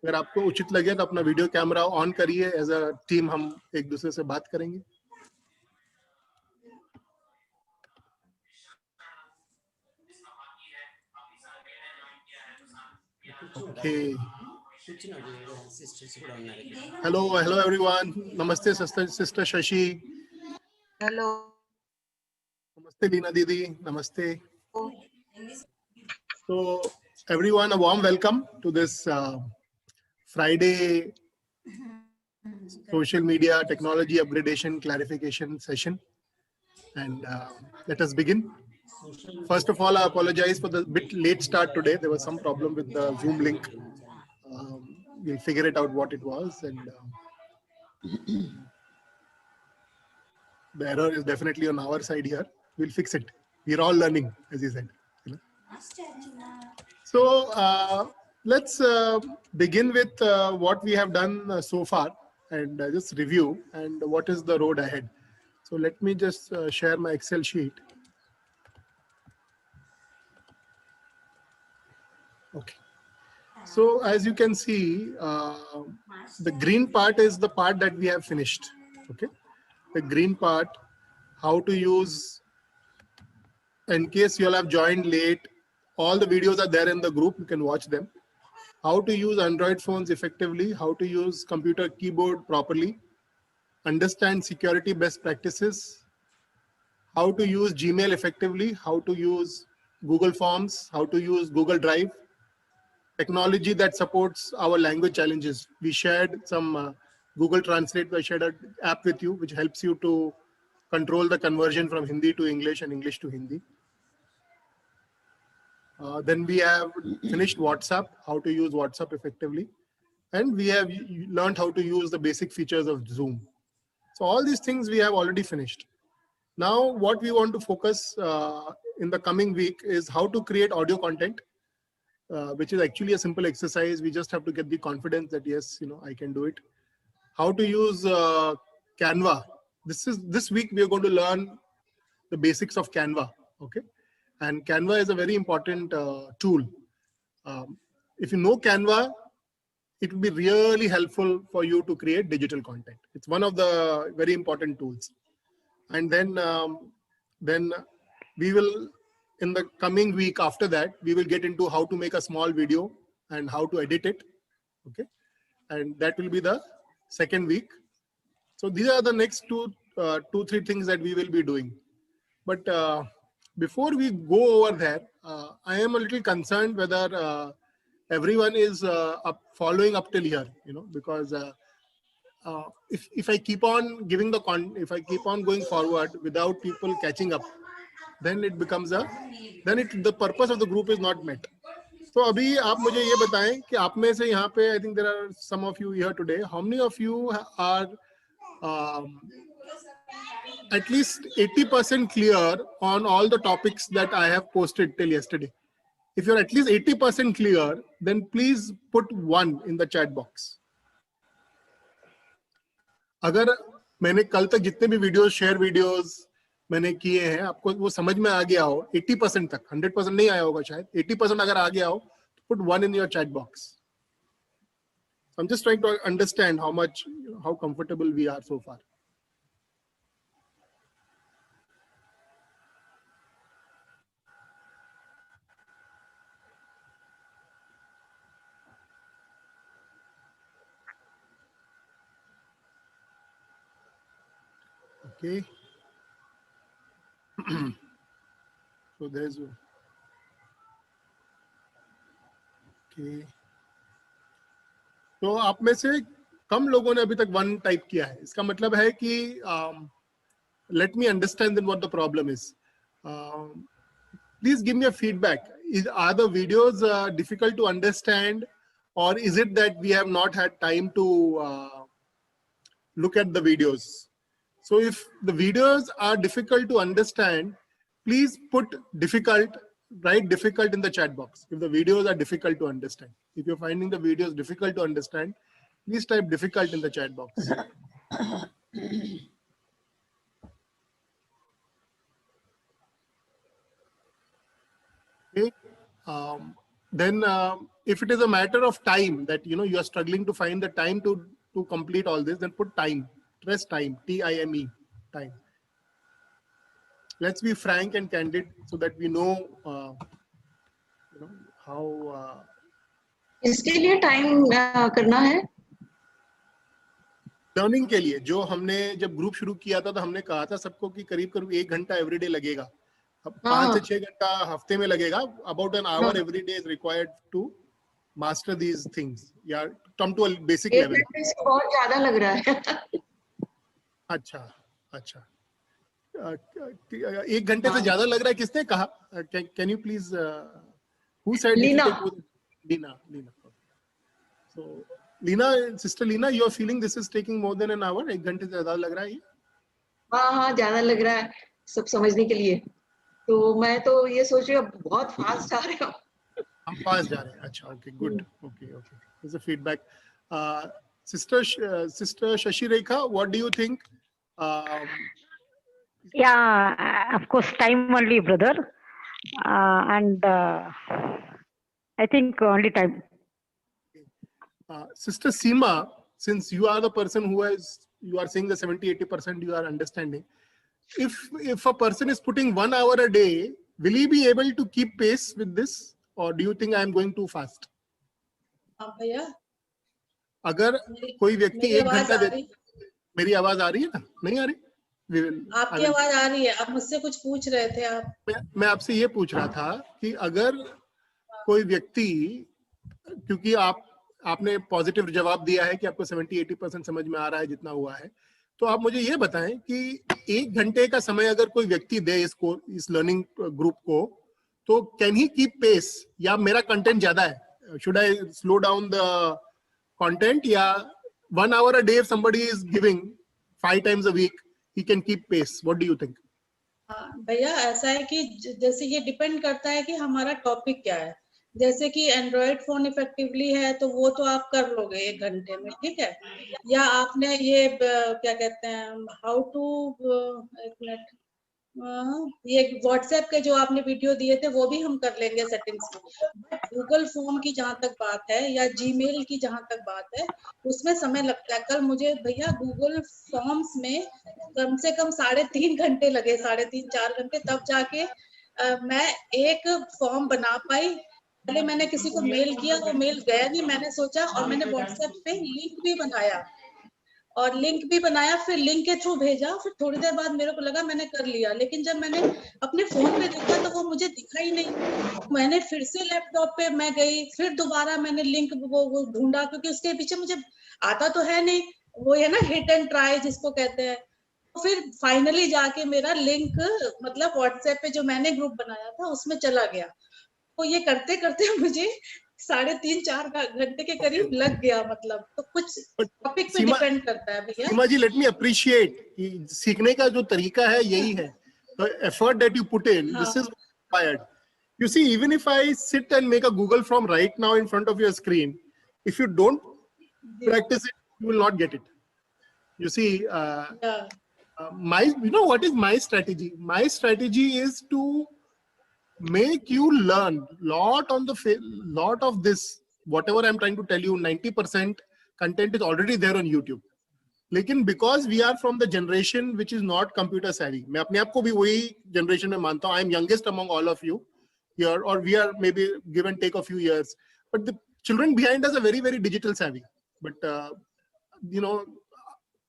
अगर आपको उचित लगे तो अपना वीडियो कैमरा ऑन करिए, एज अ टीम हम एक दूसरे से बात करेंगे। ओके, हेलो हेलो एवरीवन, नमस्ते सिस्टर शशि, हेलो, नमस्ते लीना दीदी, नमस्ते। So everyone, a warm welcome to this Friday social media technology upgradation clarification session, and let us begin. First of all, I apologize for the bit late start today. There was some problem with the Zoom link. We'll figure it out what it was, and the error is definitely on our side here. We'll fix it. We're all learning, as you said. You know? So let's begin with what we have done so far, and just review and what is the road ahead. So let me just share my Excel sheet. Okay. So as you can see, the green part is the part that we have finished. Okay. The green part, how to use, in case you'll have joined late, all the videos are there in the group. You can watch them. How to use Android phones effectively, how to use computer keyboard properly, understand security best practices, how to use Gmail effectively, how to use Google Forms, how to use Google Drive, technology that supports our language challenges. We shared some Google Translate. I shared an app with you, which helps you to control the conversion from Hindi to English and English to Hindi. Then we have finished WhatsApp, how to use WhatsApp effectively. And we have learned how to use the basic features of Zoom. So all these things we have already finished. Now, what we want to focus in the coming week is how to create audio content, which is actually a simple exercise. We just have to get the confidence that, yes, you know, I can do it. How to use Canva. This week we are going to learn the basics of Canva. Okay. And Canva is a very important tool. If you know Canva, it will be really helpful for you to create digital content. It's one of the very important tools. And then we will, in the coming week after that, we will get into how to make a small video and how to edit it. Okay. And that will be the second week. So these are the next two, 3 things that we will be doing. But before we go over there, I am a little concerned whether everyone is following up till here, you know, because if I keep on giving the if I keep on going forward without people catching up, then it becomes the purpose of the group is not met. So अभी आप मुझे ये बताएं कि आप में से यहाँ पे, I think there are some of you here today. How many of you are at least 80% clear on all the topics that I have posted till yesterday? If you're at least 80% clear, then please put 1 in the chat box. अगर मैंने कल तक जितने भी videos, share videos मैंने किए हैं, आपको वो समझ में आ गया हो 80% तक, 100% नहीं आया होगा शायद, 80% अगर आ गया हो, तो put 1 in your chat box. So I'm just trying to understand how comfortable we are so far. Okay. So there's okay. तो आप में से कम लोगों ने अभी तक 1 टाइप किया है. इसका मतलब है कि let me understand then what the problem is. Please give me a feedback. Are the videos difficult to understand, or is it that we have not had time to look at the videos? So if the videos are difficult to understand, please put difficult, write difficult in the chat box. If the videos are difficult to understand, if you're finding the videos difficult to understand, please type difficult in the chat box. Okay. then if it is a matter of time that you are struggling to find the time to complete all this, then put time. Press time, time, time. Let's be frank and candid so that we know, how. इसके लिए time करना है. Learning के लिए जो हमने जब group शुरू किया था तो हमने कहा था सबको कि करीब करीब 1 घंटा एवरीडे लगेगा. अब 5 से 6 घंटा हफ्ते में लगेगा. About an hour every day is required to master these things या come to a basic level. बहुत ज्यादा लग रहा है. अच्छा अच्छा. 1 घंटे से ज्यादा लग रहा है. किसने कहा? Can you please, who said? Lina. Lina. So Lina, sister Lina, you are feeling this is taking more than an hour? 1 घंटे से ज्यादा लग रहा है ये? हाँ, ज्यादा लग रहा है सब समझने के लिए. तो मैं तो ये सोच रही हूँ बहुत फास्ट जा रहे हो. हम फास्ट जा रहे हैं. अच्छा, okay, good. Okay. There's a feedback. Sister Shashi Rekha, what do you think? Yeah, of course, time only, brother. And I think only time. Sister Seema, since you are the person you are saying the 70-80% you are understanding. If a person is putting 1 hour a day, will he be able to keep pace with this? Or do you think I am going too fast? भैया, अगर कोई व्यक्ति 1 घंटा दे, मेरी आवाज आ रही है ना? नहीं आ रही? आपकी आवाज आ रही है. आप मुझसे कुछ पूछ रहे थे. आप मैं आपसे ये पूछ रहा था कि अगर कोई व्यक्ति, क्योंकि आपने पॉजिटिव जवाब दिया है कि आपको 70-80% समझ में आ रहा है जितना हुआ है, तो आप मुझे ये बताएं कि 1 घंटे का समय अगर कोई व्यक्ति दे इस लर्निंग ग्रुप को, तो कैन ही कीप पेस? या मेरा कंटेंट ज्यादा है, should I slow down the content? या 1 hour a day if somebody is giving 5 times a week, he can keep pace? What do you think? भैया, ऐसा है कि जैसे ये डिपेंड करता है कि हमारा टॉपिक क्या है. जैसे कि एंड्रॉइड फोन इफेक्टिवली है तो वो तो आप कर लोगे 1 घंटे में, ठीक है. या आपने ये क्या कहते हैं, हाउ टू, 1 मिनट, ये व्हाट्सएप के जो आपने वीडियो दिए थे वो भी हम कर लेंगे सेटिंग्स में. बट गूगल फॉर्म की जहां तक बात है या जीमेल की जहां तक बात है, उसमें समय लगता है. कल मुझे भैया गूगल फॉर्म्स में कम से कम 3.5 घंटे लगे, 3.5-4 घंटे, तब जाके मैं एक फॉर्म बना पाई. पहले मैंने किसी को मेल किया, वो मेल गया नहीं. मैंने सोचा, और मैंने व्हाट्सएप पे लिंक भी बनाया, फिर लिंक के थ्रू भेजा. फिर थोड़ी देर बाद मेरे को लगा मैंने कर लिया, लेकिन जब मैंने अपने फोन पे देखा तो वो मुझे दिखा ही नहीं. मैंने फिर से लैपटॉप पे मैं गई, फिर दोबारा मैंने लिंक वो ढूंढा, क्योंकि उसके पीछे मुझे आता तो है नहीं, वो है ना हिट एंड ट्राई जिसको कहते हैं. तो फिर फाइनली जाके मेरा लिंक, मतलब व्हाट्सएप पे जो मैंने ग्रुप बनाया था उसमें चला गया. तो ये करते करते मुझे 3.5-4 घंटे के करीब लग गया. मतलब तो कुछ टॉपिक पे डिपेंड करता है भैया. सीमा जी, लेट मी अप्रिशिएट कि सीखने का जो तरीका है यही है. The effort that you put in, this is required. You see, even if I sit and make a Google form right now in front of your screen, if you don't practice it, you will not get it. You see, you know what is my strategy? My strategy is to make you learn lot of this. Whatever I'm trying to tell you, 90% content is already there on YouTube. लेकिन because we are from the generation which is not computer savvy, मैं अपने आप को भी वही generation में मानता हूँ. I am youngest among all of you here, or we are maybe give and take a few years, but the children behind us are very, very digital savvy. But you know,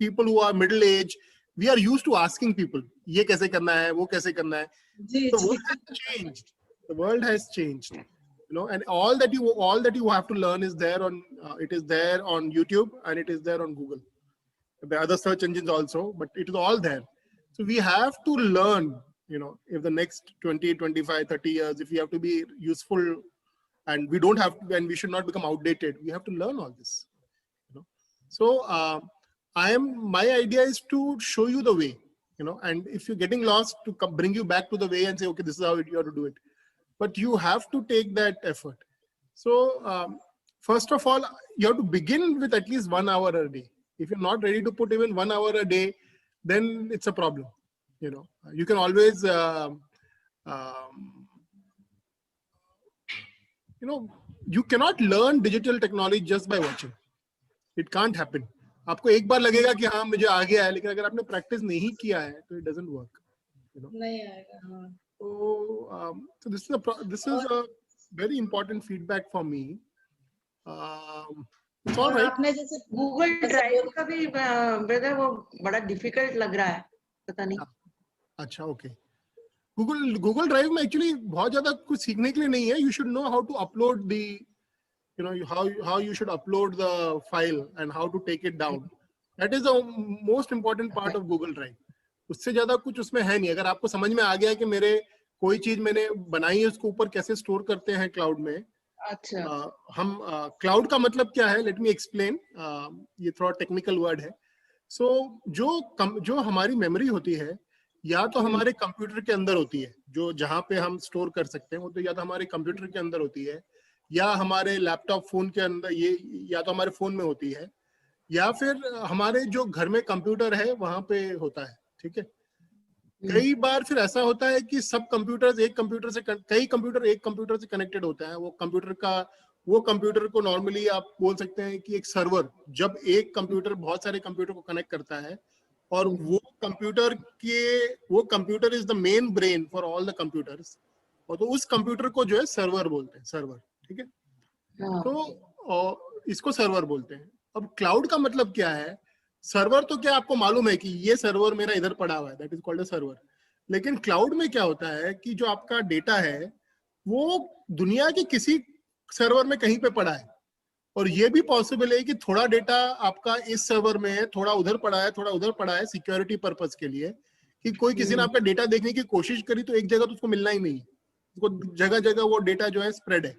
people who are middle age, we are used to asking people, ये कैसे करना है, वो कैसे करना है. The world has changed. The world has changed. You know, and all that you have to learn is there on it is there on YouTube, and it is there on Google. The other search engines also, but it is all there. So we have to learn, you know, if the next 20, 25, 30 years, if we have to be useful, and we don't have to, and we should not become outdated, we have to learn all this. You know, so my idea is to show you the way, you know, and if you're getting lost, to bring you back to the way and say, okay, this is how you have to do it. But you have to take that effort. So first of all, you have to begin with at least 1 hour a day. If you're not ready to put even 1 hour a day, then it's a problem. You know, you can always you cannot learn digital technology just by watching. It can't happen. आपको एक बार लगेगा कि हाँ मुझे आ गया है, लेकिन अगर आपने प्रैक्टिस नहीं किया है तो it doesn't work. नहीं आएगा, हाँ. So this is a very important feedback for me. It's all और right. आपने जैसे गूगल ड्राइव का भी ब्रदर वो बड़ा डिफिकल्ट लग रहा है, पता नहीं. अच्छा, ओके. गूगल ड्राइव में एक्चुअली बहुत ज्यादा कुछ सीखने के लिए नहीं है. You should know how to upload the how you should upload the file and how to take it down. That is the most important part of Google Drive. उससे ज्यादा कुछ उसमें है नहीं. अगर आपको समझ में आ गया कि मेरे कोई चीज मैंने बनाई है उसको ऊपर कैसे स्टोर करते हैं क्लाउड में. अच्छा. हम क्लाउड का मतलब क्या है, लेट मी एक्सप्लेन. ये थोड़ा टेक्निकल वर्ड है. सो जो हमारी मेमोरी होती है या तो हमारे कंप्यूटर के अंदर होती है, जो जहाँ पे हम स्टोर कर सकते हैं, वो तो या तो हमारे कंप्यूटर के अंदर होती है या हमारे लैपटॉप फोन के अंदर, ये या तो हमारे फोन में होती है या फिर हमारे जो घर में कंप्यूटर है वहां पे होता है. ठीक है. कई बार फिर ऐसा होता है कि सब कंप्यूटर्स कई कंप्यूटर एक कंप्यूटर से कनेक्टेड होता है. वो कंप्यूटर को नॉर्मली आप बोल सकते हैं कि एक सर्वर, जब एक कंप्यूटर बहुत सारे कंप्यूटर को कनेक्ट करता है और वो computer is the main brain for all the computers, और तो उस कंप्यूटर को जो है सर्वर बोलते हैं. सर्वर. ठीक है. तो इसको सर्वर बोलते हैं. अब क्लाउड का मतलब क्या है? सर्वर तो क्या आपको मालूम है कि ये सर्वर मेरा इधर पड़ा हुआ है, that is called a server. लेकिन क्लाउड में क्या होता है कि जो आपका डेटा है वो दुनिया के किसी सर्वर में कहीं पे पड़ा है, और ये भी पॉसिबल है कि थोड़ा डेटा आपका इस सर्वर में है, थोड़ा उधर पड़ा है, थोड़ा उधर पड़ा है, सिक्योरिटी पर्पस के लिए, कि कोई किसी ने आपका डेटा देखने की कोशिश करी तो एक जगह तो उसको मिलना ही नहीं है. उसको जगह जगह वो डेटा जो है स्प्रेड है,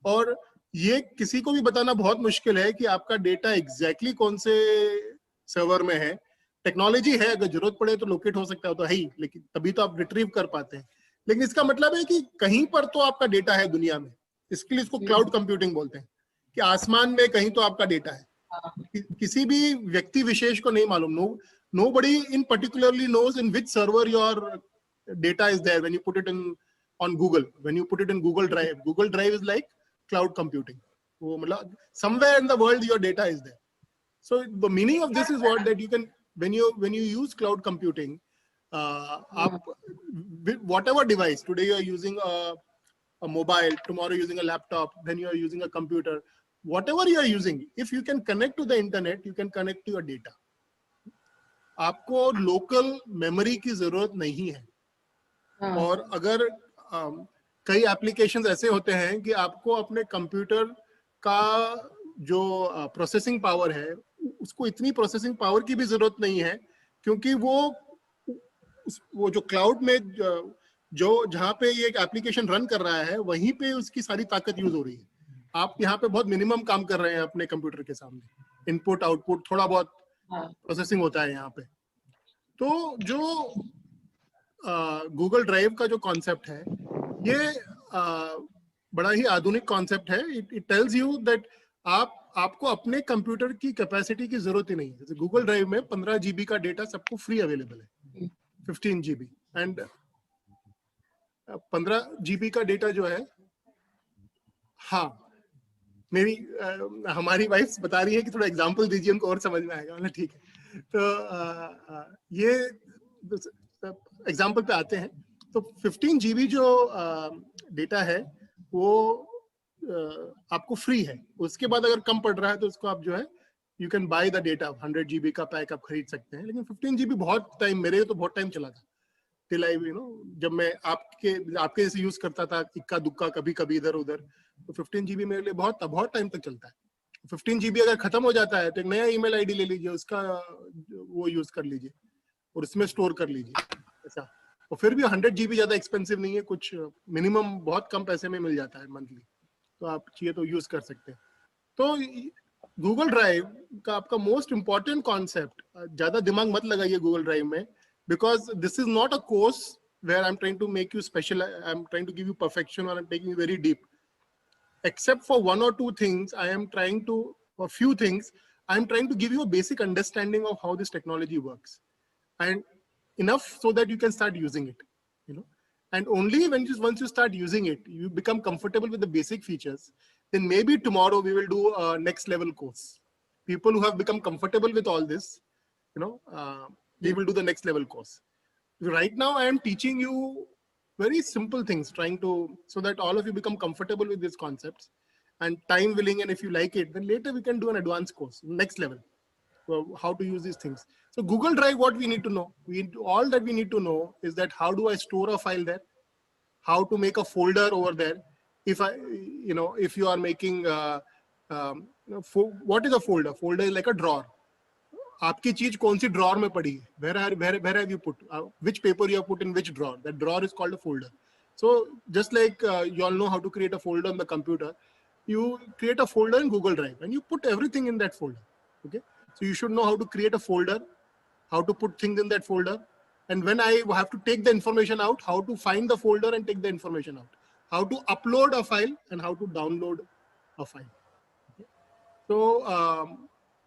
और ये किसी को भी बताना बहुत मुश्किल है कि आपका डेटा एग्जैक्टली कौन से सर्वर में है. टेक्नोलॉजी है, अगर जरूरत पड़े तो लोकेट हो सकता है तो है ही, लेकिन तभी तो आप रिट्रीव कर पाते हैं. लेकिन इसका मतलब है कि कहीं पर तो आपका डेटा है दुनिया में. इसके लिए इसको क्लाउड कंप्यूटिंग बोलते हैं, कि आसमान में कहीं तो आपका डेटा है. किसी भी व्यक्ति विशेष को नहीं मालूम. Nobody in particularly knows in which server your data is there when you put it on Google. When you put it in Google Drive, Google Drive is like cloud computing. वो मतलब somewhere in the world your data is there. So the meaning of this is what, that you can, when you use cloud computing, whatever device, today you are using a mobile, tomorrow using a laptop, then you are using a computer, whatever you are using, if you can connect to the internet, you can connect to your data. आपको local memory की जरूरत नहीं है. और अगर कई applications ऐसे होते हैं कि आपको अपने कंप्यूटर का जो प्रोसेसिंग पावर है उसको इतनी प्रोसेसिंग पावर की भी जरूरत नहीं है, क्योंकि वो जो क्लाउड में जो जहाँ पे ये एप्लीकेशन रन कर रहा है वहीं पे उसकी सारी ताकत यूज हो रही है. आप यहाँ पे बहुत मिनिमम काम कर रहे हैं अपने कंप्यूटर के सामने. इनपुट आउटपुट थोड़ा बहुत प्रोसेसिंग होता है यहाँ पे. तो जो गूगल ड्राइव का जो कॉन्सेप्ट है ये बड़ा ही आधुनिक कॉन्सेप्ट है. इट टेल्स यू दैट आपको अपने कंप्यूटर की कैपेसिटी की जरूरत ही नहीं है. जैसे गूगल ड्राइव में 15 GB का डेटा सबको फ्री अवेलेबल है, 15 GB, एंड 15 GB का डेटा जो है, हाँ हमारी वाइफ बता रही है कि थोड़ा एग्जांपल दीजिए, उनको और समझ में आएगा. मतलब ठीक है. तो ये एग्जांपल पे आते हैं. तो 15 GB जो डेटा है वो आपको फ्री है. उसके बाद अगर कम पड़ रहा है तो उसको आप जो है you can by the data. 100 GB का पैक आप खरीद सकते हैं. लेकिन 15 GB बहुत टाइम, मेरे तो बहुत टाइम चला था, टिल आई जब मैं आपके जैसे यूज करता था, इक्का दुक्का कभी कभी इधर उधर, तो 15 GB मेरे लिए बहुत टाइम तक चलता है. 15 GB अगर खत्म हो जाता है तो एक नया ईमेल आईडी ले लीजिए, उसका वो यूज कर लीजिए और उसमें स्टोर कर लीजिए ऐसा. और फिर भी 100 GB ज्यादा एक्सपेंसिव नहीं है, कुछ मिनिमम बहुत कम पैसे में मिल जाता है मंथली, तो आप चाहिए तो यूज कर सकते हैं. तो गूगल ड्राइव का आपका मोस्ट इंपॉर्टेंट कॉन्सेप्ट, ज्यादा दिमाग मत लगाइए गूगल ड्राइव में, because this is not a course where I'm trying to make you special, I'm trying to give you perfection, or I'm taking you very deep. Except for one or two things, a few things, I'm trying to give you a basic understanding of how this technology works, and enough so that you can start using it, And only when once you start using it, you become comfortable with the basic features, then maybe tomorrow we will do a next level course. People who have become comfortable with all this, we will do the next level course. Right now, I am teaching you very simple things, so that all of you become comfortable with these concepts, and time willing, and if you like it, then later we can do an advanced course, next level, how to use these things. So Google Drive, what we need to know, all that we need to know is that how do I store a file there, how to make a folder over there. If you are making, what is a folder? Folder is like a drawer. आपकी चीज कौन सी drawer में पड़ी है? Where have you put? Which paper you have put in which drawer? That drawer is called a folder. So just like you all know how to create a folder on the computer, you create a folder in Google Drive and you put everything in that folder. Okay. So you should know how to create a folder, how to put things in that folder. And when I have to take the information out, how to find the folder and take the information out, how to upload a file and how to download a file. Okay. So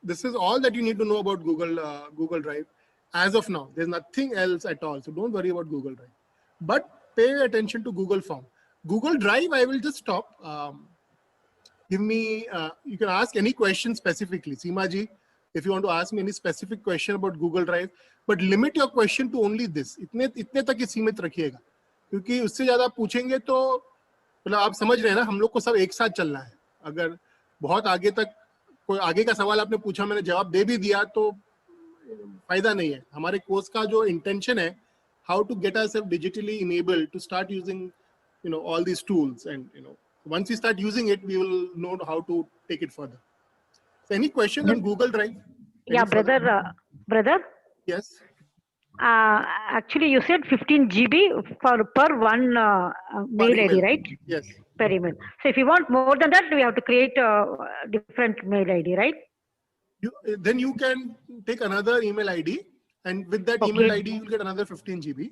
this is all that you need to know about Google Drive. As of now, there's nothing else at all. So don't worry about Google Drive, but pay attention to Google Form. Google Drive, I will just stop. Give me, you can ask any question specifically. Seema ji, if you want to ask me any specific question about Google Drive, but limit your question to only this. इतने तक ही सीमित रखिएगा, क्योंकि उससे ज़्यादा पूछेंगे तो मतलब आप समझ रहे हैं ना, हम लोग को सब एक साथ चलना है. अगर बहुत आगे तक कोई आगे का सवाल आपने पूछा, मैंने जवाब दे भी दिया तो फायदा नहीं है. हमारे कोर्स का जो इंटेंशन है, how to get ourselves digitally enabled to start using, all these tools, and once we start using it, we will know how to take it further. So any question on Google Drive? Yeah, brother. Yes. Actually, you said 15 GB per one mail ID, right? Yes. Per email. So if you want more than that, we have to create a different mail ID, right? Then you can take another email ID, and with that email ID, you'll get another 15 GB.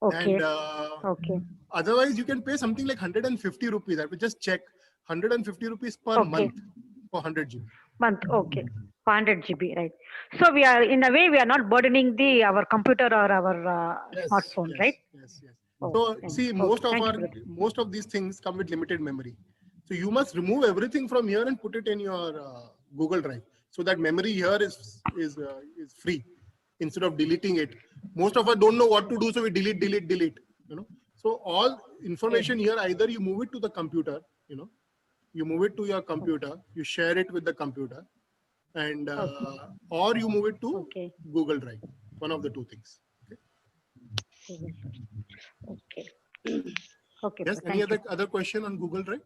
Okay. And otherwise, you can pay something like 150 rupees. I will just check. 150 rupees per month for 100 GB. Month, okay. 100 GB, right? So we are, in a way, we are not burdening our computer or our smartphone, right? Yes. Oh, so see, most of these things come with limited memory. So you must remove everything from here and put it in your Google Drive, so that memory here is free instead of deleting it. Most of us don't know what to do, so we delete. So all information here, either you move it to the computer, you move it to your computer, you share it with the computer, and or you move it to Google Drive. One of the two things. Okay. Yes. Any other question on Google Drive?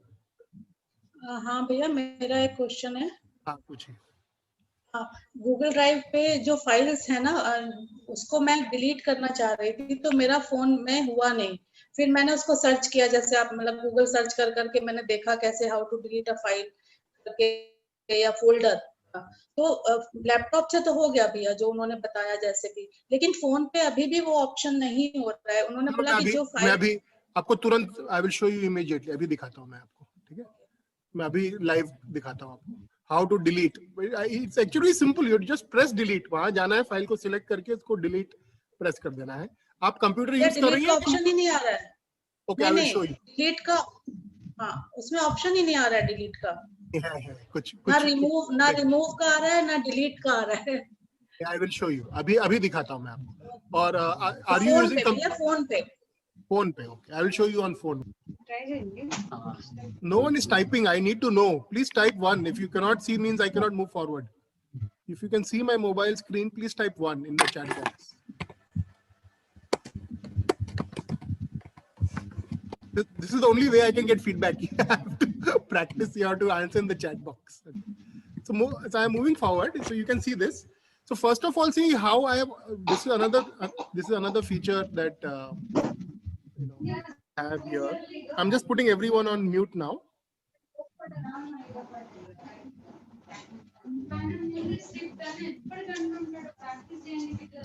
हाँ भैया, मेरा एक question है. हाँ, पूछिए. Google drive पे जो files है ना, उसको मैं डिलीट करना चाह रही थी, तो मेरा फोन में हुआ नहीं. फिर मैंने उसको सर्च किया, जैसे आप मतलब गूगल सर्च करके मैंने देखा कैसे how to delete a file करके या फोल्डर. तो लैपटॉप से तो हो गया भैया जो उन्होंने बताया जैसे भी, लेकिन फोन पे अभी भी वो ऑप्शन नहीं हो रहा है. उन्होंने बोला कि जो फाइल, मैं अभी आपको तुरंत, I will show you immediately, अभी दिखाता हूँ मैं आपको. ठीक है, मैं अभी लाइव दिखाता हूँ आपको how to delete. It's actually simple. You just press delete. वहां जाना है, फाइल को सिलेक्ट करके इसको डिलीट प्रेस कर देना है. आप कंप्यूटर यूज कर रही हैं? ऑप्शन ही नहीं आ रहा है. Okay, I will show you. Delete का, हाँ, उसमें ऑप्शन ही नहीं आ रहा है डिलीट का. है कुछ ना रिमूव का आ रहा है, ना डिलीट का आ रहा है. I will show you. अभी दिखाता हूँ मैं आपको. और आर यू यूजिंग फोन पे? Okay, I will show you on phone. No one is typing. I need to know. Please type 1. If you cannot see, means I cannot move forward. If you can see my mobile screen, please type 1 in the chat box. This is the only way I can get feedback. You have to practice. You have to answer in the chat box. So I'm moving forward. So you can see this. So first of all, see how I have. This is another feature that have here. I'm just putting everyone on mute now.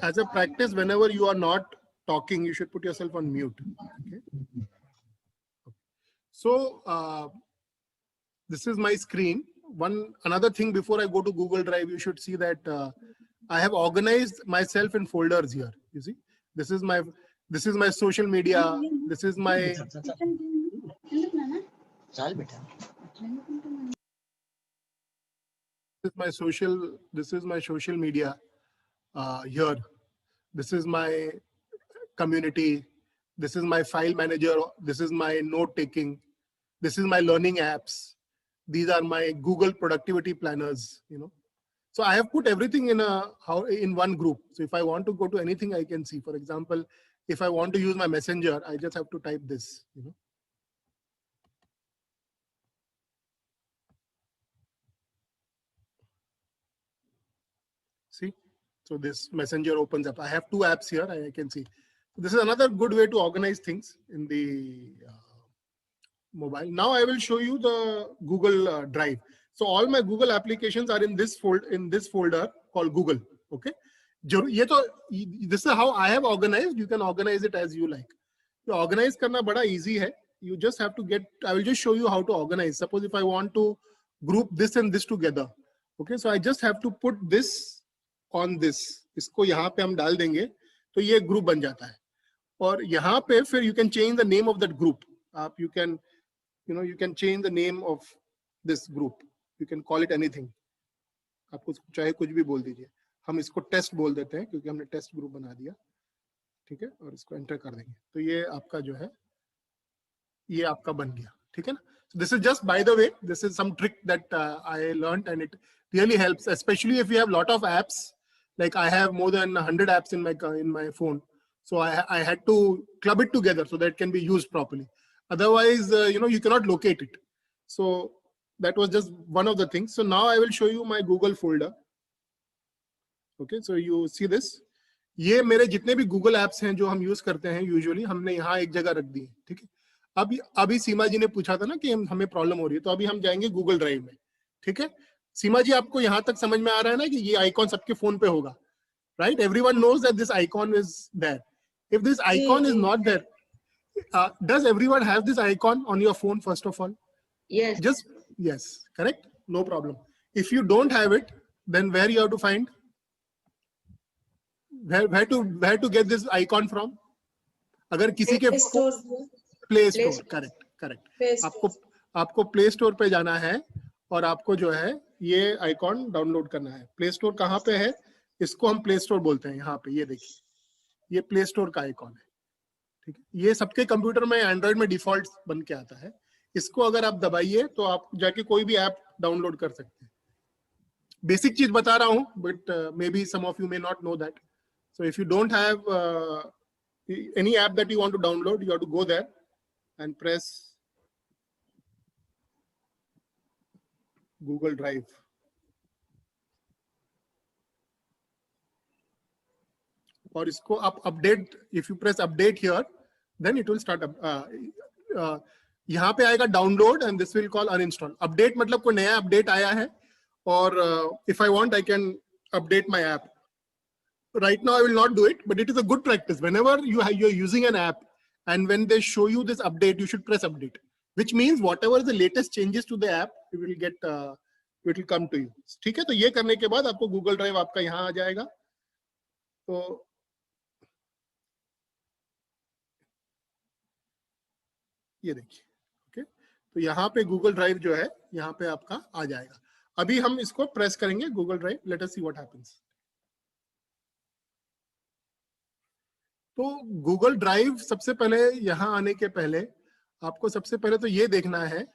As a practice, whenever you are not talking, you should put yourself on mute. Okay. So this is my screen. Another thing before I go to Google Drive, you should see that I have organized myself in folders here. You see, this This is my social media. This is my this is my social media here. This is my community. This is my file manager. This is my note taking. This is my learning apps. These are my Google productivity planners, you know. So I have put everything in one group. So if I want to go to anything, I can see. For example, if I want to use my messenger, I just have to type this, you know. See, so this messenger opens up. I have two apps here. I can see. This is another good way to organize things in the mobile. Now I will show you the Google Drive. So all my Google applications are in this folder called Google. Okay. This is how I have organized. You can organize it as you like. So organize karna bada easy hai. You just have to I will just show you how to organize. Suppose if I want to group this and this together. Okay. So I just have to put this on this. इसको यहाँ पे हम डाल देंगे तो ये group बन जाता है. और यहाँ पे फिर you can change the name of that group. You can change the name of this group. You can call it anything. आपको चाहे कुछ भी बोल दीजिए. हम इसको टेस्ट बोल देते हैं क्योंकि हमने टेस्ट ग्रुप बना दिया. ठीक है, और इसको एंटर कर देंगे तो ये आपका जो है ये आपका बन गया. ठीक है ना. So this is just by the way, this is some trick that I learned and it really helps, especially if you have lot of apps. Like I have more than 100 apps in my phone. So I had to club it together so that it can be used properly. Otherwise, you cannot locate it. So that was just one of the things. So now I will show you my Google folder. Okay, so you see this. ये मेरे जितने भी Google apps हैं जो हम use करते हैं usually हमने यहाँ एक जगह रख दी है. ठीक है. अभी सीमा जी ने पूछा था ना कि हमें प्रॉब्लम हो रही है तो अभी हम जाएंगे Google ड्राइव में. ठीक है. सीमा जी आपको यहाँ तक समझ में आ रहा है ना कि ये आइकॉन सबके फोन पे होगा. Right? Everyone knows that this icon is there. If this icon is not there, does everyone have this icon on your phone first of all? Yes. Yes, correct? No problem. If you don't have it, then where you have to find? Where to get this icon from? अगर किसी के Play Store, correct. आपको Play Store पे जाना है और आपको जो है ये आइकॉन डाउनलोड करना है. Play Store कहाँ पे है? इसको हम प्ले स्टोर बोलते हैं. यहाँ पे ये देखिए ये प्ले स्टोर का आइकॉन है. ठीक है. ये सबके कंप्यूटर में एंड्रॉइड में डिफॉल्ट बन के आता है. इसको अगर आप दबाइए तो आप जाके कोई भी ऐप डाउनलोड कर सकते हैं. बेसिक चीज बता रहा हूँ but maybe some of you may not know that. So if you don't have any app that you want to download, you have to go there and press Google Drive. और इसको आप update, if you press update here then it will start. यहाँ पे आएगा download and this will call uninstall. Update मतलब कोई नया update आया है और if I want I can update my app. Right now I will not do it but it is a good practice. Whenever you are using an app and when they show you this update you should press update, which means whatever is the latest changes to the app you will get it will come to you. ठीक है. तो ये करने के बाद आपको Google drive आपका यहाँ आ जाएगा. तो ये देखिए. ओके, तो यहाँ पे गूगल ड्राइव जो है यहाँ पे आपका आ जाएगा. अभी हम इसको प्रेस करेंगे Google drive. Let us see what happens. तो गूगल ड्राइव सबसे पहले यहाँ आने के पहले आपको सबसे पहले तो ये देखना है,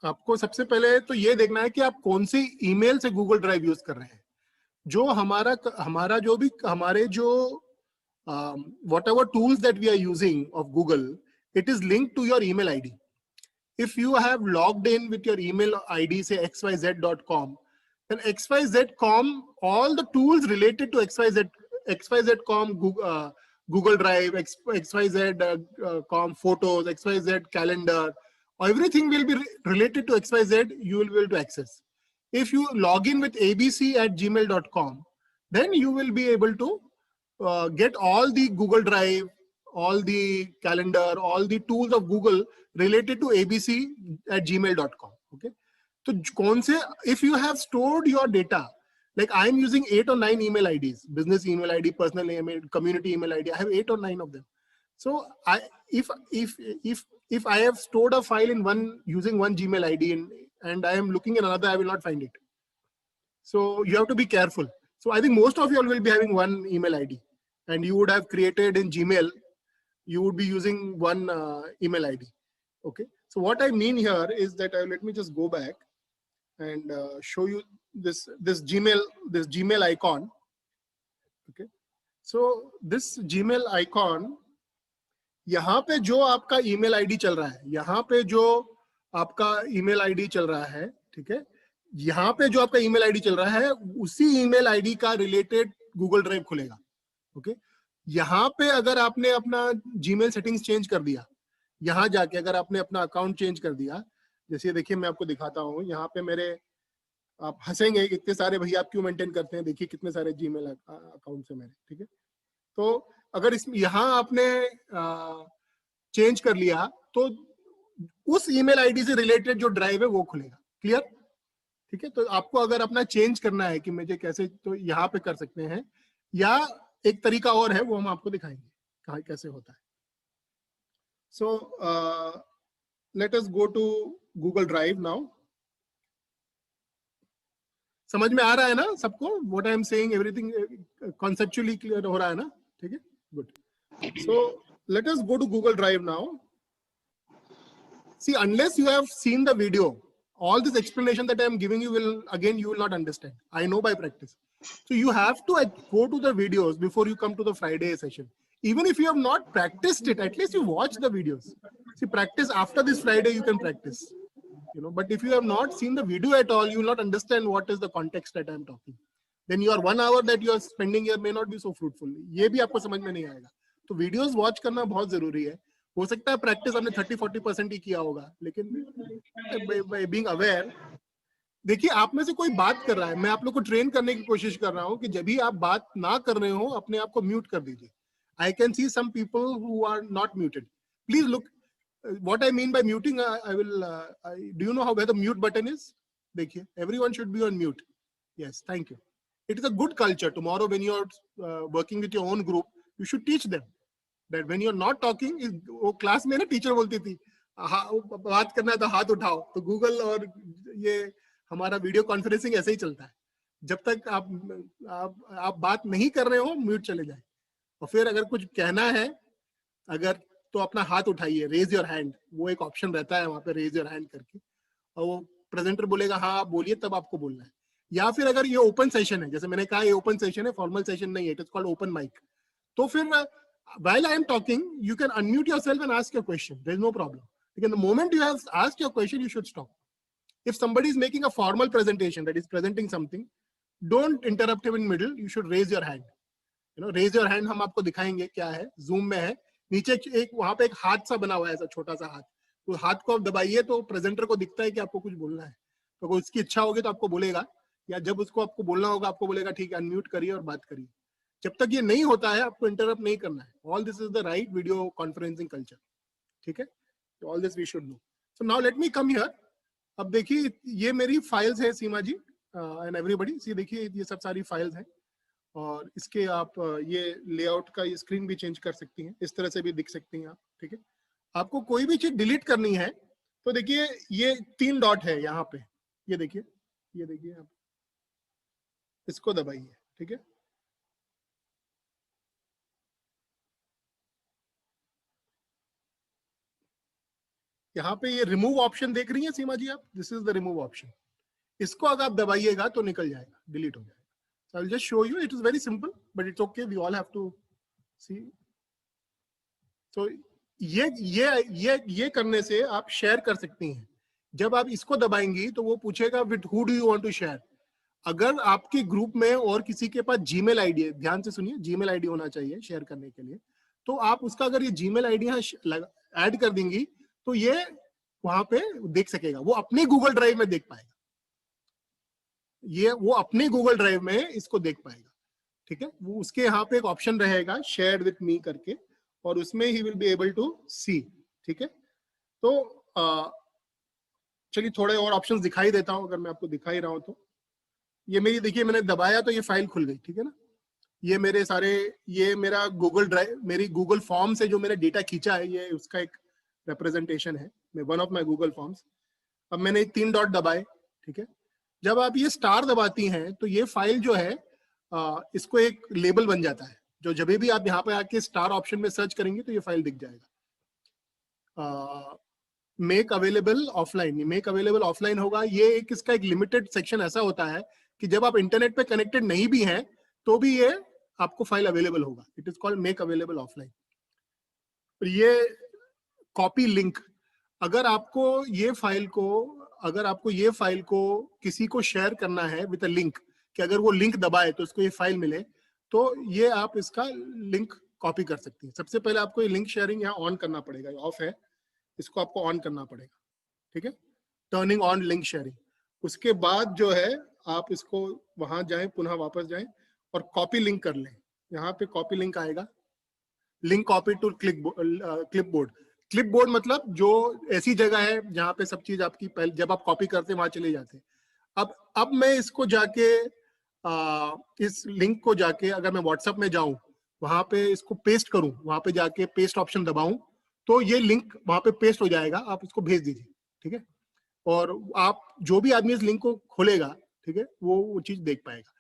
आपको सबसे पहले तो ये देखना है कि आप कौन सी ईमेल से गूगल ड्राइव यूज कर रहे हैं. जो हमारा जो भी हमारे जो whatever tools that we are using of Google, it is linked to your email ID. If you have logged in with your email ID, say xyz.com, then xyz.com, all the tools related to xyz.com, Google Drive, xyz.com photos, xyz calendar, everything will be related to xyz. You will be able to access. If you log in with abc@gmail.com, then you will be able to get all the Google Drive, all the calendar, all the tools of Google related to abc@gmail.com. Okay. So if you have stored your data Like I am using 8 or 9 email IDs, business email ID, personal email, community email ID. I have 8 or 9 of them. So if I have stored a file in one using one Gmail ID and I am looking in another, I will not find it. So you have to be careful. So I think most of you all will be having one email ID, and you would have created in Gmail, you would be using one email ID. Okay. So what I mean here is that let me just go back and show you this Gmail icon. Okay. So this Gmail icon, यहाँ पे जो आपका email ID चल रहा है, यहाँ पे जो आपका ईमेल आईडी चल रहा है, ठीक है, यहाँ पे जो आपका ईमेल आईडी चल रहा है उसी ईमेल आईडी का रिलेटेड गूगल ड्राइव खुलेगा. ओके. यहाँ पे अगर आपने अपना जीमेल सेटिंग्स चेंज कर दिया, यहाँ जाके अगर आपने अपना अकाउंट चेंज कर दिया, जैसे देखिए मैं आपको दिखाता हूँ, यहाँ पे मेरे, आप हंसेंगे इतने सारे भैया आप क्यों मेंटेन करते हैं, देखिए कितने सारे जीमेल अकाउंट है मेरे. ठीक है. तो अगर इस यहाँ आपने चेंज कर लिया तो उस ईमेल आईडी से रिलेटेड जो ड्राइव है वो खुलेगा. क्लियर. ठीक है. तो आपको अगर अपना चेंज करना है कि मुझे कैसे, तो यहाँ पे कर सकते हैं, या एक तरीका और है वो हम आपको दिखाएंगे कहाँ कैसे होता है. So let us go to Google Drive now. समझ में आ रहा है ना सबको what I am saying, everything conceptually clear हो रहा है ना. ठीक है. Good. So let us go to Google Drive now. See, unless you have seen the video, all this explanation that I am giving you you will not understand. I know by practice. So you have to go to the videos before you come to the Friday session. Even if you have not practiced it, at least you watch the videos. See, practice after this Friday, you can practice. But if you have not seen the video at all, you will not understand what is the context that I am talking. Then your 1 hour that you are spending here may not be so fruitful. ये भी आपको समझ में नहीं आएगा. तो videos watch करना बहुत जरूरी है. हो सकता है प्रैक्टिस आपने 30-40% ही किया होगा, लेकिन बीइंग अवेयर. देखिए, आप में से कोई बात कर रहा है, मैं आप लोग को ट्रेन करने की कोशिश कर रहा हूं कि जब भी आप बात ना कर रहे हो अपने आप को म्यूट कर दीजिए. I can see some people who are not muted. Please look what I mean by muting. I will do you know how where the mute button is. देखिए, everyone should be on mute. Yes, thank you. It is a good culture. Tomorrow when you are working with your own group, you should teach them that when you're not talking, वो class में ना teacher बोलती थी बात करना है तो हाथ उठाओ. तो गूगल और ये हमारा वीडियो कॉन्फ्रेंसिंग ऐसे ही चलता है. जब तक आप बात नहीं कर रहे हो म्यूट चले जाए. और फिर अगर कुछ कहना है अगर तो अपना हाथ उठाइए, रेज योर हैंड. वो एक ऑप्शन रहता है वहां पे, रेज योर हैंड करके, और वो प्रेजेंटर बोलेगा हाँ आप बोलिए, तब आपको बोलना है. या फिर अगर ये ओपन सेशन है, जैसे मैंने कहा ये ओपन सेशन है, फॉर्मल सेशन नहीं है, it is called open mic. तो फिर while I am talking, you can unmute yourself and ask your question. There is no problem. Because the moment you have asked your question, you should stop. If somebody is making a formal presentation, that is presenting something, don't interrupt him in middle. You should raise your hand. Raise your hand. हम आपको दिखाएंगे क्या है. Zoom में है. नीचे एक वहां पे एक हाथ सा बना हुआ है, ऐसा छोटा सा हाथ. तो हाथ को आप दबाइए तो प्रेजेंटर को दिखता है कि आपको कुछ बोलना है. तो अगर उसकी इच्छा होगी तो आपको बोलेगा, या जब उसको आपको बोलना होगा आपको बोलेगा ठीक है अनम्यूट करिए और बात करिए. जब तक ये नहीं होता है आपको इंटरप्ट नहीं करना है. All this is the right video conferencing culture. ठीक है. All this we should know. So now let me come here. अब देखिए ये मेरी फाइल्स है सीमा जी एंड एवरीबॉडी. सी देखिए ये सब सारी फाइल्स हैं, और इसके आप ये लेआउट का ये स्क्रीन भी चेंज कर सकती हैं, इस तरह से भी दिख सकती हैं आप. ठीक है. आपको कोई भी चीज डिलीट करनी है तो देखिए ये 3 डॉट है यहाँ पे. ये देखिए आप इसको दबाइए. ठीक है. यहाँ पे ये रिमूव ऑप्शन देख रही हैं सीमा जी आप. This is the remove option. इसको अगर आप दबाइएगा तो निकल जाएगा, डिलीट हो जाएगा. So I'll just show you. It is very simple, but it's okay. We all have to see. So ये करने से आप शेयर कर सकती हैं. जब आप इसको दबाएंगी तो वो पूछेगा with who do you want to share. अगर आपके ग्रुप में और किसी के पास जीमेल आईडी है, ध्यान से सुनिए, जीमेल आईडी होना चाहिए शेयर करने के लिए, तो आप उसका अगर ये जीमेल आईडी यहाँ ऐड कर देंगी तो ये वहां पे देख सकेगा. वो अपने गूगल ड्राइव में देख पाएगा. वो अपने गूगल ड्राइव में इसको देख पाएगा. ठीक है. वो उसके यहाँ पे एक ऑप्शन रहेगा शेयर विथ मी करके, और उसमें ही will be able to see. ठीक है. तो चलिए थोड़े और ऑप्शंस दिखाई देता हूं, अगर मैं आपको दिखाई रहा हूं तो. ये मेरी देखिए मैंने दबाया तो ये फाइल खुल गई, ठीक है ना। ये मेरे सारे, ये मेरा गूगल ड्राइव, मेरी गूगल फॉर्म से जो मैंने डेटा खींचा है, ये उसका एक रिप्रेजेंटेशन है, one of my Google forms. अब मैंने 3 डॉट दबाए, ठीक है। जब आप ये स्टार दबाती हैं तो ये फाइल जो है इसको एक लेबल बन जाता है, जो जब भी आप यहाँ पे आके स्टार ऑप्शन में सर्च करेंगे तो ये फाइल दिख जाएगा। Make available offline, make available offline होगा, ये एक इसका एक लिमिटेड सेक्शन ऐसा होता है कि जब आप इंटरनेट पे कनेक्टेड नहीं भी हैं तो भी ये आपको फाइल अवेलेबल होगा। It is called make available offline. ये कॉपी लिंक, अगर आपको ये फाइल को किसी को शेयर करना है विद अ लिंक, कि अगर वो लिंक दबाए तो उसको ये फाइल मिले, तो ये आप इसका लिंक कॉपी कर सकती हैं। सबसे पहले आपको ये लिंक शेयरिंग यहाँ ऑन करना पड़ेगा, ऑफ है, इसको आपको ऑन करना पड़ेगा, ठीक है, टर्निंग ऑन लिंक शेयरिंग। उसके बाद जो है आप इसको वहां जाएं, पुनः वापस जाएं और कॉपी लिंक कर लें। यहाँ पे कॉपी लिंक आएगा, link copy to clipboard. Clipboard मतलब जो ऐसी जगह है जहाँ पे सब चीज आपकी जब आप कॉपी करते हैं वहां चले जाते हैं। अब मैं इसको जाके इस लिंक को जाके अगर मैं व्हाट्सएप में जाऊं, वहां पे इसको पेस्ट करूं, वहां पे जाके पेस्ट ऑप्शन दबाऊं तो ये लिंक वहां पे पेस्ट हो जाएगा, आप इसको भेज दीजिए, ठीक है। और आप जो भी आदमी इस लिंक को खोलेगा, ठीक है, वो चीज देख पाएगा।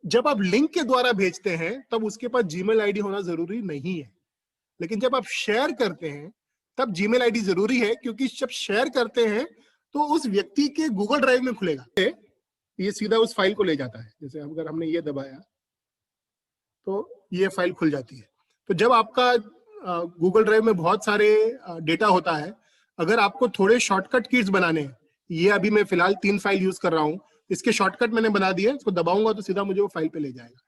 जब आप लिंक के द्वारा भेजते हैं तब उसके पास जीमेल आईडी होना जरूरी नहीं है, लेकिन जब आप शेयर करते हैं तब जीमेल आईडी जरूरी है, क्योंकि जब शेयर करते हैं तो उस व्यक्ति के गूगल ड्राइव में खुलेगा, ये सीधा उस फाइल को ले जाता है। जैसे अगर हमने ये दबाया तो ये फाइल खुल जाती है। तो जब आपका गूगल ड्राइव में बहुत सारे डेटा होता है, अगर आपको थोड़े शॉर्टकट कीज बनाने हैं, ये अभी मैं फिलहाल 3 फाइल यूज कर रहा हूँ, इसके शॉर्टकट मैंने बना दिए, इसको दबाऊंगा तो सीधा मुझे वो फाइल पे ले जाएगा।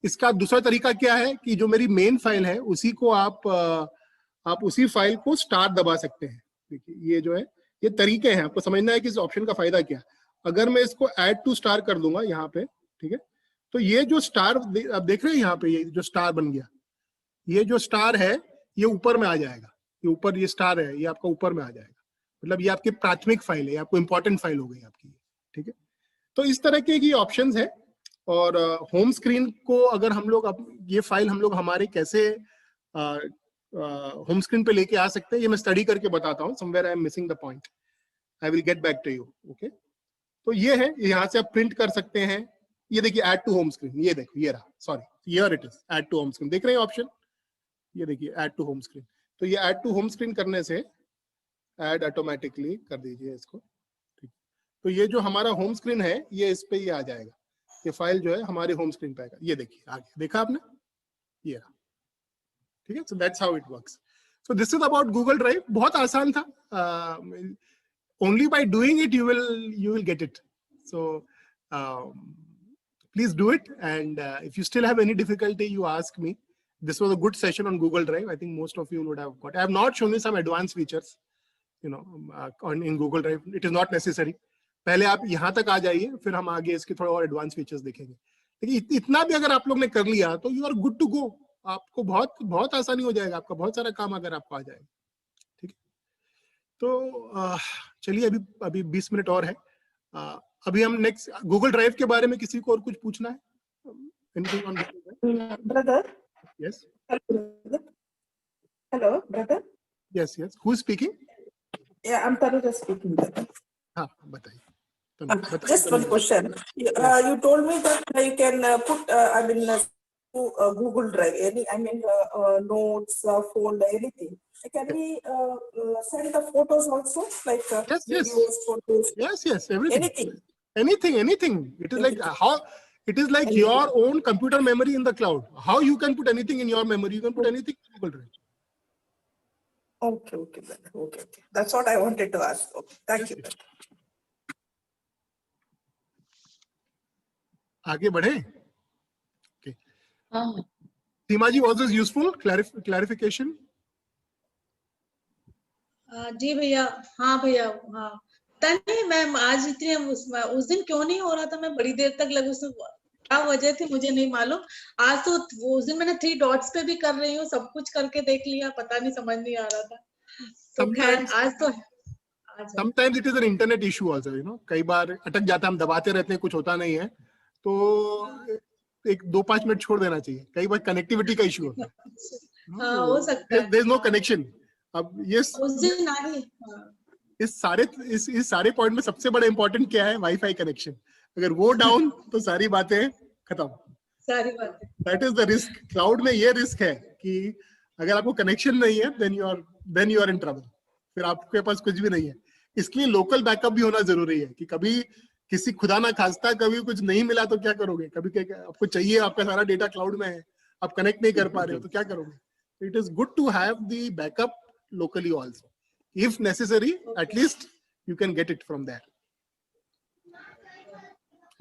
इसका दूसरा तरीका क्या है कि जो मेरी मेन फाइल है उसी को आप उसी फाइल को स्टार दबा सकते हैं। देखिए ये जो है, ये तरीके हैं, आपको समझना है कि इस ऑप्शन का फायदा क्या। अगर मैं इसको ऐड टू स्टार कर दूंगा यहाँ पे, ठीक है, तो ये जो स्टार आप देख रहे हैं यहाँ पे, ये जो स्टार बन गया, ये जो स्टार है ये ऊपर में आ जाएगा, ये ऊपर ये स्टार है, ये आपका ऊपर में आ जाएगा, मतलब ये आपकी प्राथमिक फाइल है, आपको इंपॉर्टेंट फाइल हो गई आपकी, ठीक है। तो इस तरह के ये ऑप्शंस है। और होम स्क्रीन को अगर हम लोग ये फाइल हम लोग हमारे कैसे होम स्क्रीन पे लेके आ सकते हैं, ये मैं स्टडी करके बताता हूँ। Somewhere I am missing the point, I will get back to you, okay. तो ये है, यहाँ से आप प्रिंट कर सकते हैं। ये देखिए ऐड टू होम स्क्रीन, ये देखो, ये रहा, sorry, here it is add to home screen, देख रहे हैं ऑप्शन, ये देखिए ऐड टू होम स्क्रीन। तो ये ऐड टू होम स्क्रीन करने से ऐड ऑटोमेटिकली कर दीजिए इसको, ठीक। तो ये जो हमारा होम स्क्रीन है, ये इस पे ये आ जाएगा, ये फाइल जो है हमारे होम स्क्रीन पे आएगा। ये देखिए आगे, देखा आपने, ये रहा, ठीक है। So that's how it works. So this is about Google drive. बहुत आसान था, only by doing it you will get it. So please do it, and if you still have any difficulty, you ask me. This was a good session on Google Drive. I think most of you would have got. I have not shown you some advanced features, you know, in Google Drive. It is not necessary. पहले आप यहाँ तक आ जाइए, फिर हम आगे इसके थोड़े और एडवांस फीचर्स देखेंगे। लेकिन इतना भी अगर आप लोग ने कर लिया तो you are good to go. आपको बहुत बहुत आसानी हो जाएगा, आपका बहुत सारा काम अगर आपको आ जाएगा, ठीक है। तो चलिए अभी 20 मिनट और है। अभी हम नेक्स्ट गूगल ड्राइव के बारे में किसी को और कुछ पूछना है? Brother, yes, hello brother, yes, yes, who is speaking? या आई एम तनुजा स्पीकिंग। हाँ, बताइए। Just one question. You told me that you can put, I mean, to Google Drive, notes, folder, anything. Can we send the photos also, like Yes, yes. videos, photos? Yes, everything. Anything. It is like how it is like your own computer memory in the cloud. How you can put anything in your memory, you can put anything in Google Drive. Okay, brother. Okay. That's what I wanted to ask. Okay, thank you. आगे बढ़े? Okay. Seema ji, was this useful clarification? जी भैया, हाँ भैया, हाँ। तनी ma'am, आज इतने उस दिन क्यों नहीं हो रहा था, मैं बड़ी देर तक लगी, उसमें क्या वजह थी मुझे नहीं मालूम। आज तो उस दिन मैंने 3 डॉट्स पे भी कर रही हूँ, सब कुछ करके देख लिया, पता नहीं, समझ नहीं आ रहा था। तो खैर आज तो sometimes it is an internet issue also, you know, कई बार अटक जाता है, हम दबाते रहते हैं, कुछ होता नहीं है, तो एक 2-5 मिनट छोड़ देना चाहिए. कई बार कनेक्टिविटी का इशू होता है. हाँ, हो सकता है. There is no connection. अब ये उस दिन आगे इस सारे पॉइंट में सबसे बड़ा इंपॉर्टेंट क्या है? Wifi connection. अगर वो डाउन तो सारी बातें खत्म. सारी बातें. That is the risk. Cloud में ये रिस्क है कि अगर आपको कनेक्शन नहीं है, then you are in trouble. फिर आपके पास कुछ भी नहीं है. इसलिए लोकल बैकअप भी होना जरूरी है कि कभी किसी खुदा ना खास्ता कभी कुछ नहीं मिला तो क्या करोगे? कभी आपको चाहिए, आपका सारा डेटा क्लाउड में है, आप कनेक्ट नहीं कर पा रहे हो तो क्या करोगे? It is good to have the backup locally also. If necessary, at least you can get it from there.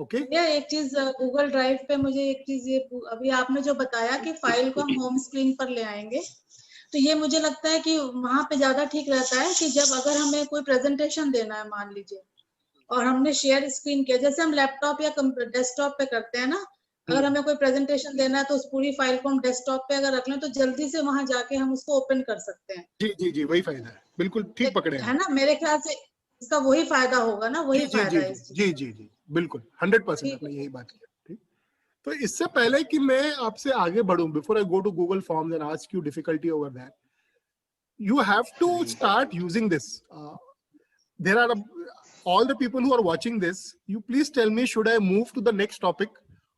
Okay? ये एक चीज गूगल ड्राइव पे मुझे एक चीज ये अभी आपने जो बताया कि फाइल को हम होम स्क्रीन पर ले आएंगे, तो ये मुझे लगता है कि वहां पे ज्यादा ठीक रहता है कि जब अगर हमें कोई प्रेजेंटेशन देना है मान लीजिए और हमने शेयर स्क्रीन किया, जैसे हम लैपटॉप या डेस्कटॉप पे करते हैं ना, अगर हमें कोई प्रेजेंटेशन देना है तो उस पूरी फाइल को हम डेस्कटॉप पे अगर रख लें तो जल्दी से वहां जाके हम उसको ओपन कर सकते हैं. जी जी जी, वही फायदा है. बिल्कुल ठीक पकड़े है ना, मेरे ख्याल से इसका वही फायदा होगा ना, वही फायदा है. जी जी जी, बिल्कुल 100% आपने यही बात की. ठीक. तो इससे पहले कि मैं आपसे आगे बढ़ूं, before I go to Google forms and ask you difficulty over that, you have to start using this. There are all the people who are watching this. You please tell me, should I move to the next topic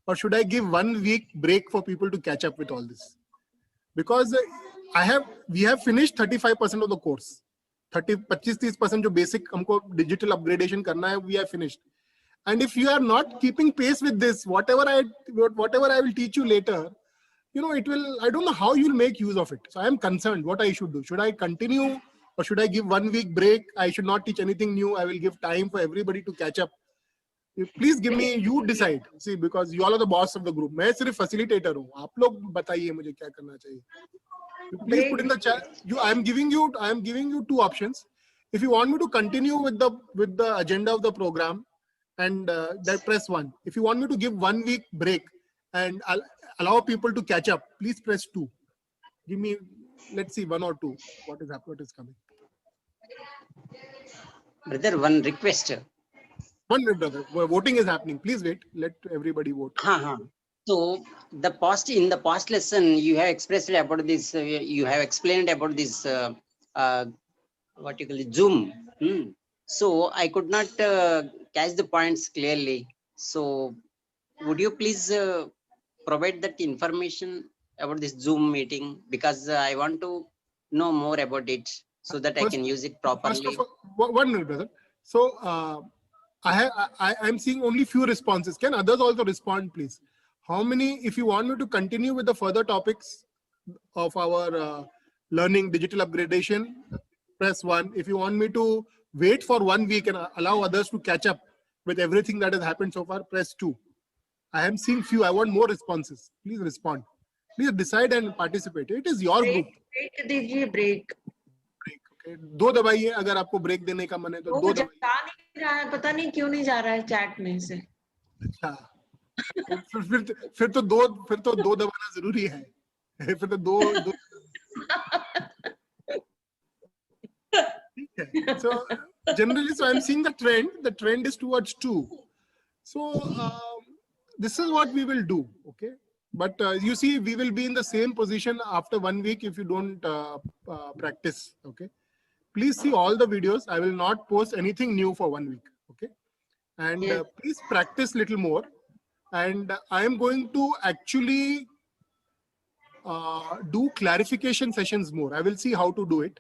or should I give 1 week break for people to catch up with all this? Because we have finished 35% of the course. 25-30% जो basic हमको digital upgradation करना है, we have finished. And if you are not keeping pace with this, whatever I will teach you later, you know, I don't know how you'll make use of it. So I am concerned what I should do. Should I continue or should I give 1 week break? I should not teach anything new. I will give time for everybody to catch up. Please give me, you decide. See, because you all are the boss of the group. मैं सिर्फ facilitator हूँ. आप लोग बताइए मुझे क्या करना चाहिए. Please put in the chat. I am giving you 2 options. If you want me to continue with the agenda of the program, and then press 1. If you want me to give 1 week break and I'll allow people to catch up, please press 2. Give me, let's see, 1 or 2. What is coming? Brother, one request. One minute, brother. Voting is happening. Please wait. Let everybody vote. So in the past lesson, you have expressed about this. You have explained about this. What you call it, Zoom. So I could not catch the points clearly. So would you please provide that information about this Zoom meeting, because I want to know more about it so that I can use it properly. First of all, 1 minute, brother. So I'm seeing only few responses. Can others also respond, please? How many, if you want me to continue with the further topics of our learning digital upgradation, press 1. If you want me to wait for 1 week and allow others to catch up with everything that has happened so far, press 2. I am seeing few. I want more responses. Please respond. Please decide and participate. It is your group. Break दीजिए, break. Okay. 2 दबाइए अगर आपको break देने का मन है तो 2 दबाइए. जा नहीं रहा है, पता नहीं क्यों नहीं जा रहा है चैट में से. अच्छा, फिर तो दो दबाना जरूरी है. फिर तो दो. So generally, so I'm seeing the trend is towards 2. So this is what we will do. Okay. But you see, we will be in the same position after 1 week if you don't practice. Okay. Please see all the videos. I will not post anything new for 1 week. Okay. And please practice little more. And I am going to actually do clarification sessions more. I will see how to do it.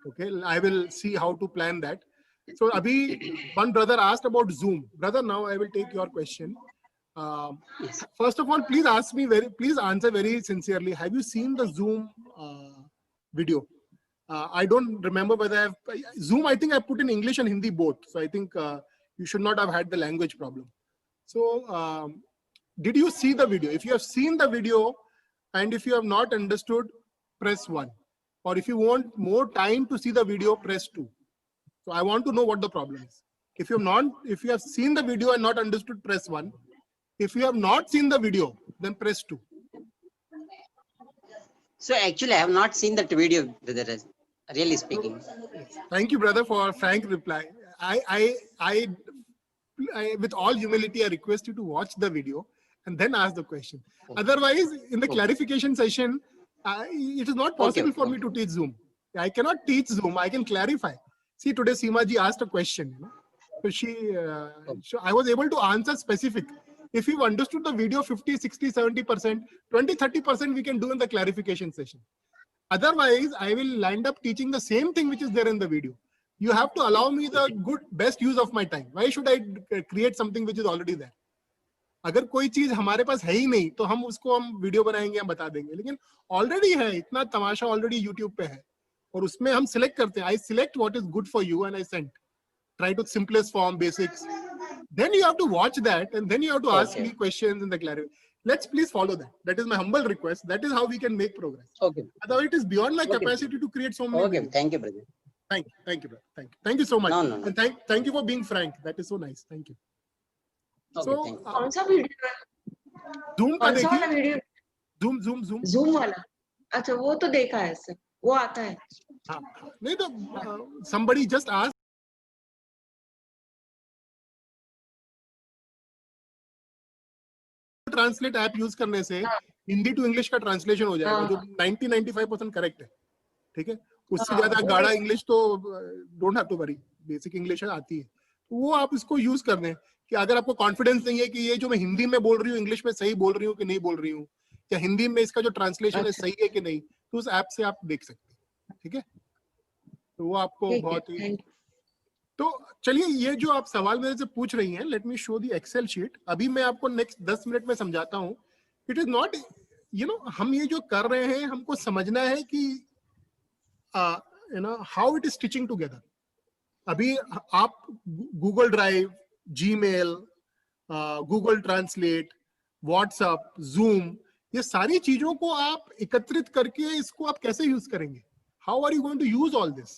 Okay. I will see how to plan that. So Abhi, one brother asked about Zoom. Brother, now I will take your question. First of all, please answer very sincerely. Have you seen the Zoom video? I don't remember whether Zoom, I think I put in English and Hindi both. So I think you should not have had the language problem. So did you see the video? If you have seen the video and if you have not understood, press 1. Or if you want more time to see the video, press 2. So I want to know what the problem is. If you have seen the video and not understood, press 1. If you have not seen the video, then press 2. So actually, I have not seen that video. really speaking. Thank you, brother, for frank reply. I with all humility, I request you to watch the video and then ask the question. Otherwise, in the clarification session, it is not possible for me to teach Zoom. I cannot teach Zoom. I can clarify. See, today Seema ji asked a question. So I was able to answer specific. If you've understood the video 50, 60, 70%, 20, 30% we can do in the clarification session. Otherwise, I will land up teaching the same thing which is there in the video. You have to allow me the best use of my time. Why should I create something which is already there? अगर कोई चीज हमारे पास है ही नहीं तो हम उसको हम वीडियो बनाएंगे, हम बता देंगे, लेकिन ऑलरेडी है, इतना तमाशा ऑलरेडी यूट्यूब पे है और उसमें हम सिलेक्ट करते हैं. आई select what is good for you and I send. Try to simplest form, basics. Then you have to watch that and then you have to ask me questions in the clarity. Let's please follow that. That is my humble request. That is how we can make progress. Okay. Otherwise, it is beyond my capacity to create so many. Okay. videos. Thank you, brother. Thank you, brother. Thank you so much. No. And thank you for being frank. That is so nice. Thank you. Okay, So, thank you. कौन सा video है? Zoom का कौन सा वाला देखिए. Video? Zoom. Zoom वाला. अच्छा, वो तो देखा है सर. वो आता है. हाँ, नहीं तो somebody just asked. Translate app use करने से हिंदी टू इंग्लिश का ट्रांसलेशन हो जाएगा, जो 90-95% करेक्ट है. ठीक है, उससे ज्यादा गाढ़ा इंग्लिश तो don't have to worry, basic English आती है. तो वो आप इसको यूज कर दें कि अगर आपको कॉन्फिडेंस नहीं है कि ये जो मैं हिंदी में बोल रही हूँ इंग्लिश में सही बोल रही हूँ कि नहीं बोल रही हूँ, या हिंदी में इसका जो ट्रांसलेशन है सही है कि नहीं, तो उस ऐप से आप देख सकते हैं. ठीक है, तो वो आपको बहुत ही. तो चलिए, ये जो आप सवाल मेरे से पूछ रही हैं, लेट मी शो दी एक्सेल शीट. अभी मैं आपको नेक्स्ट 10 मिनट में समझाता हूँ. इट इज नॉट, हम ये जो कर रहे हैं हमको समझना है कि how it is stitching together. अभी आप Google drive, Gmail, Google translate, WhatsApp, zoom, ये सारी चीजों को आप एकत्रित करके इसको आप कैसे यूज करेंगे? How are you going to use all this?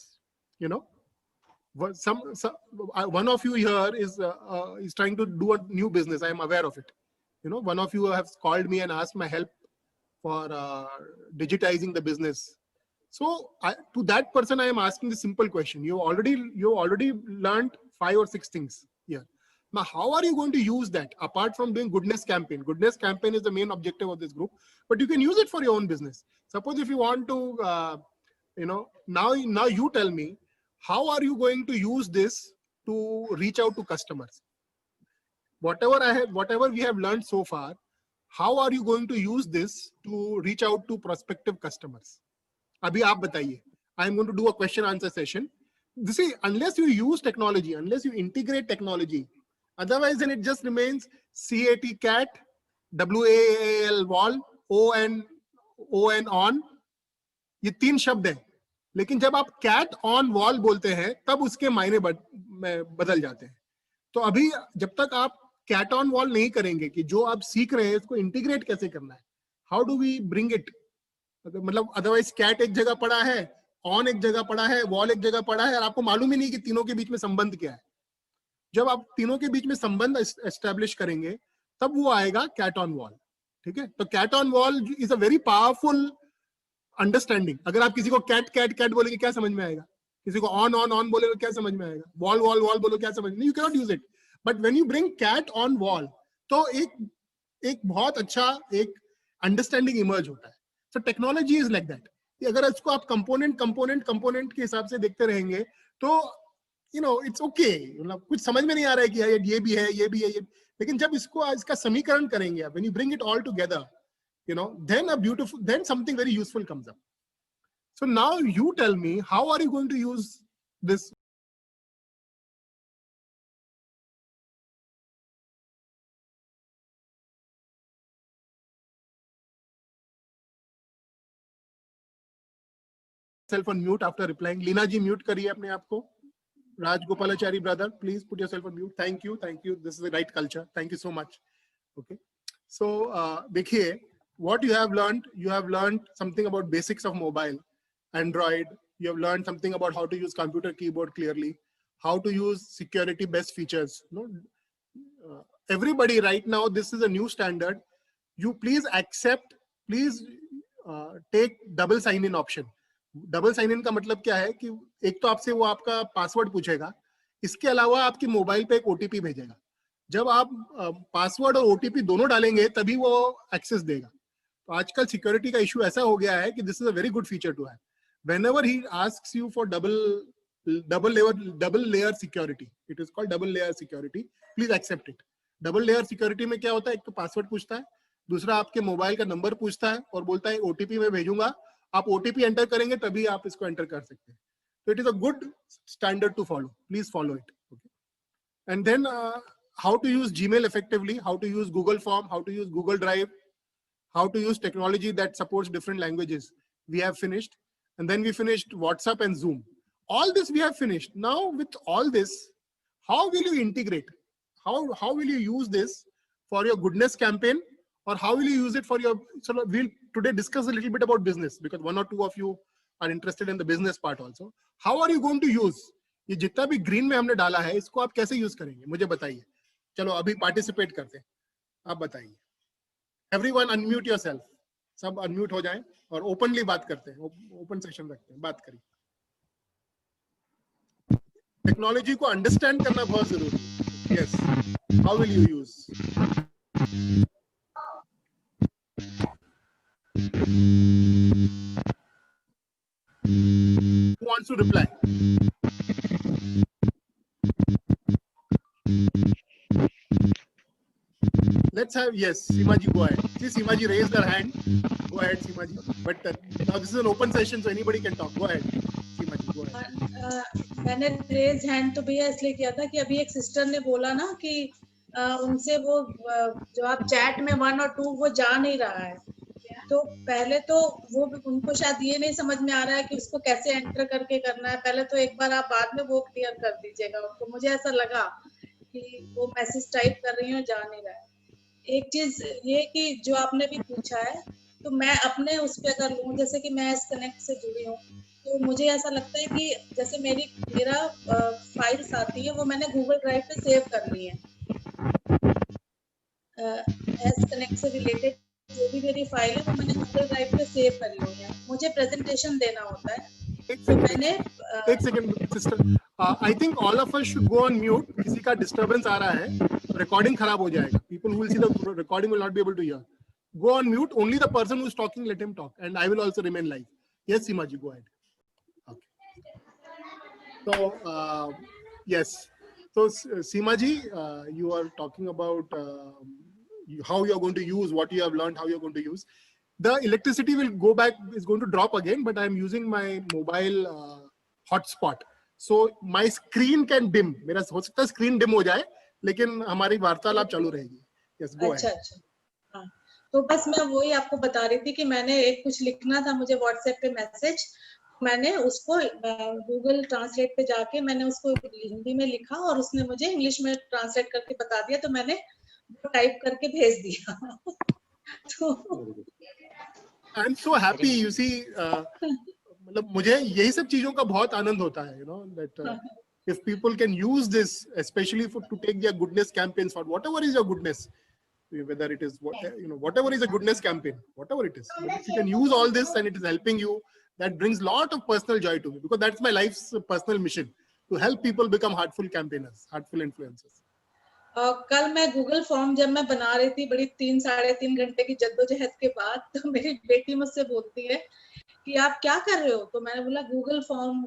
One of you here is trying to do a new business. I am aware of it. One of you have called me and asked my help for digitizing the business. So to that person, I am asking the simple question. You already learned 5 or 6 things here. Now, how are you going to use that apart from doing goodness campaign? Goodness campaign is the main objective of this group, but you can use it for your own business. Suppose if you want to, now you tell me, how are you going to use this to reach out to customers? Whatever we have learned so far, how are you going to use this to reach out to prospective customers? Abhi aap bataiye. I am going to do a question answer session. You see, unless you use technology, unless you integrate technology, otherwise then it just remains cat, WAAL, wall, on, on. ये 3 शब्द हैं. लेकिन जब आप cat on wall बोलते हैं तब उसके मायने बदल जाते हैं. तो अभी जब तक आप कैट ऑन वॉल नहीं करेंगे कि जो आप सीख रहे हैं उसको इंटीग्रेट कैसे करना है, how do we bring it, मतलब अदरवाइज कैट एक जगह पड़ा है, ऑन एक जगह पड़ा है, वॉल एक जगह पड़ा है और आपको मालूम ही नहीं कि तीनों के बीच में संबंध क्या है. जब आप तीनों के बीच में संबंध एस्टेब्लिश करेंगे तब वो आएगा कैट ऑन वॉल. ठीक है, तो cat on wall is a very powerful understanding. अगर आप किसी को कैट बोलेंगे क्या समझ में आएगा? किसी को ऑन बोलेगे क्या समझ में आएगा? वॉल बोलो क्या समझ में? You can not use it. But when you bring cat on wall तो एक बहुत अच्छा एक अंडरस्टैंडिंग इमर्ज होता है. So technology is like that. अगर इसको आप कंपोनेंट के हिसाब से देखते रहेंगे तो इट्स ओके. मतलब कुछ समझ में नहीं आ रहा है कि ये भी है, लेकिन जब इसका समीकरण करेंगे आप, when you bring it all together, then something very useful comes up. So now you tell me, how are you going to use this? Self on mute after replying. Leena ji mute kariye apne aap ko. Raj Gopalachari brother, please put yourself on mute. Thank you. This is the right culture. Thank you so much. Okay. So dekhiye, what you have learned something about basics of mobile, Android. You have learned something about how to use computer keyboard clearly, how to use security best features. Everybody right now, this is a new standard. You please accept, please take double sign-in option. Double sign in का मतलब क्या है कि एक तो आपसे वो आपका पासवर्ड पूछेगा, इसके अलावा आपकी मोबाइल पे एक ओटीपी भेजेगा। जब आप पासवर्ड और ओटीपी दोनों डालेंगे तभी वो एक्सेस देगा। तो आजकल सिक्योरिटी का इशू ऐसा हो गया है कि this is a very good feature to have. Whenever he asks you for double layer security, it is called double layer security, please accept it. Double layer security में क्या होता है, एक तो पासवर्ड पूछता है, दूसरा आपके मोबाइल का नंबर पूछता है और बोलता है ओटीपी में भेजूंगा, आप ओटीपी एंटर करेंगे तभी आप इसको एंटर कर सकते हैं। तो it is a good standard to follow, please follow it. And then how to use Gmail effectively, how to use Google Form, how to use Google Drive, how to use technology that supports different languages, we have finished. And then we finished WhatsApp and Zoom. All this we have finished. Now with all this, how will you integrate? How will you use this for your goodness campaign, or how will you use it for your, so we'll today discuss a little bit about business, because one or two of you are interested in the business part also. How are you going to use ये जितना भी green में हमने डाला है, इसको आप कैसे यूज करेंगे मुझे बताइए। चलो अभी पार्टिसिपेट करते हैं, आप बताइए। एवरीवन अनम्यूट योरसेल्फ, सब अनम्यूट हो जाएं और ओपनली बात करते हैं, ओपन सेशन रखते हैं, बात करिए। टेक्नोलॉजी को अंडरस्टैंड करना बहुत जरूरी है। Yes, how will you use? Who wants to reply? Let's have, yes, Seemaji, go ahead. See, Seemaji raised her hand. Go ahead, Seemaji. But now this is an open session, so anybody can talk. Go ahead, Seemaji, go ahead. मैंने raise hand तो भैया इसलिए किया था कि अभी एक sister ने बोला ना कि उनसे वो जो आप चैट में 1 और 2 वो जा नहीं रहा है। तो पहले तो वो उनको शायद ये नहीं समझ में आ रहा है कि उसको कैसे एंटर करके करना है। पहले तो एक बार आप बाद में वो क्लियर कर दीजिएगा उनको। मुझे ऐसा लगा कि वो मैसेज टाइप कर रही है और जा नहीं रहा है। एक चीज ये कि जो आपने भी पूछा है, तो मैं अपने उस पे अगर लूं, जैसे कि मैं इस कनेक्ट से जुड़ी हूँ, तो मुझे ऐसा लगता है कि जैसे मेरा फाइल्स आती है वो मैंने गूगल ड्राइव पे सेव कर ली है। एस कनेक्ट से रिलेटेड जो भी मेरी फाइल है वो मैंने गूगल ड्राइव पे सेव करी हुई है। मुझे प्रेजेंटेशन देना होता है, तो मैंने एक second sister, I think all of us should go on mute. किसी का डिस्टरबेंस आ रहा है, रिकॉर्डिंग खराब हो जाएगा। People who will see the recording will not be able to hear. Go on mute. Only the person who is talking, let him talk, and I will also remain live. Yes, Seemaji, go ahead. Okay. So yes. So Seemaji, you are talking about how you are going to use what you have learned. How you are going to use the electricity will go back, is going to drop again. But I am using my mobile hotspot, so my screen can dim. मेरा हो सकता है screen dim हो जाए, लेकिन हमारी वार्तालाप चालू रहेगी. Yes, go ahead. अच्छा। हाँ, तो बस मैं वही आपको बता रही थी कि मैंने एक कुछ लिखना था मुझे व्हाट्सएप पे मैसेज, मैंने उसको गूगल ट्रांसलेट पे जाके मैंने उसको हिंदी में लिखा और उसने मुझे इंग्लिश में ट्रांसलेट करके बता दिया, तो मैंने टाइप करके भेज दिया। तो I am so happy, you see, मतलब मुझे यही सब चीजों का बहुत आनंद होता है, you know, that if people can use this, especially to take their goodness campaigns, for whatever is your goodness, whether it is whatever is a goodness campaign, whatever it is, but if you can use all this and it is helping you, that brings lot of personal joy to me, because that's my life's personal mission, to help people become heartful campaigners, heartful influencers. कल मैं Google form जब मैं बना रही थी, बड़ी 3-3.5 घंटे की जद्दोजहद के बाद, तो मेरी बेटी मुझसे बोलती है कि आप क्या कर रहे हो? तो मैंने बोला गूगल फॉर्म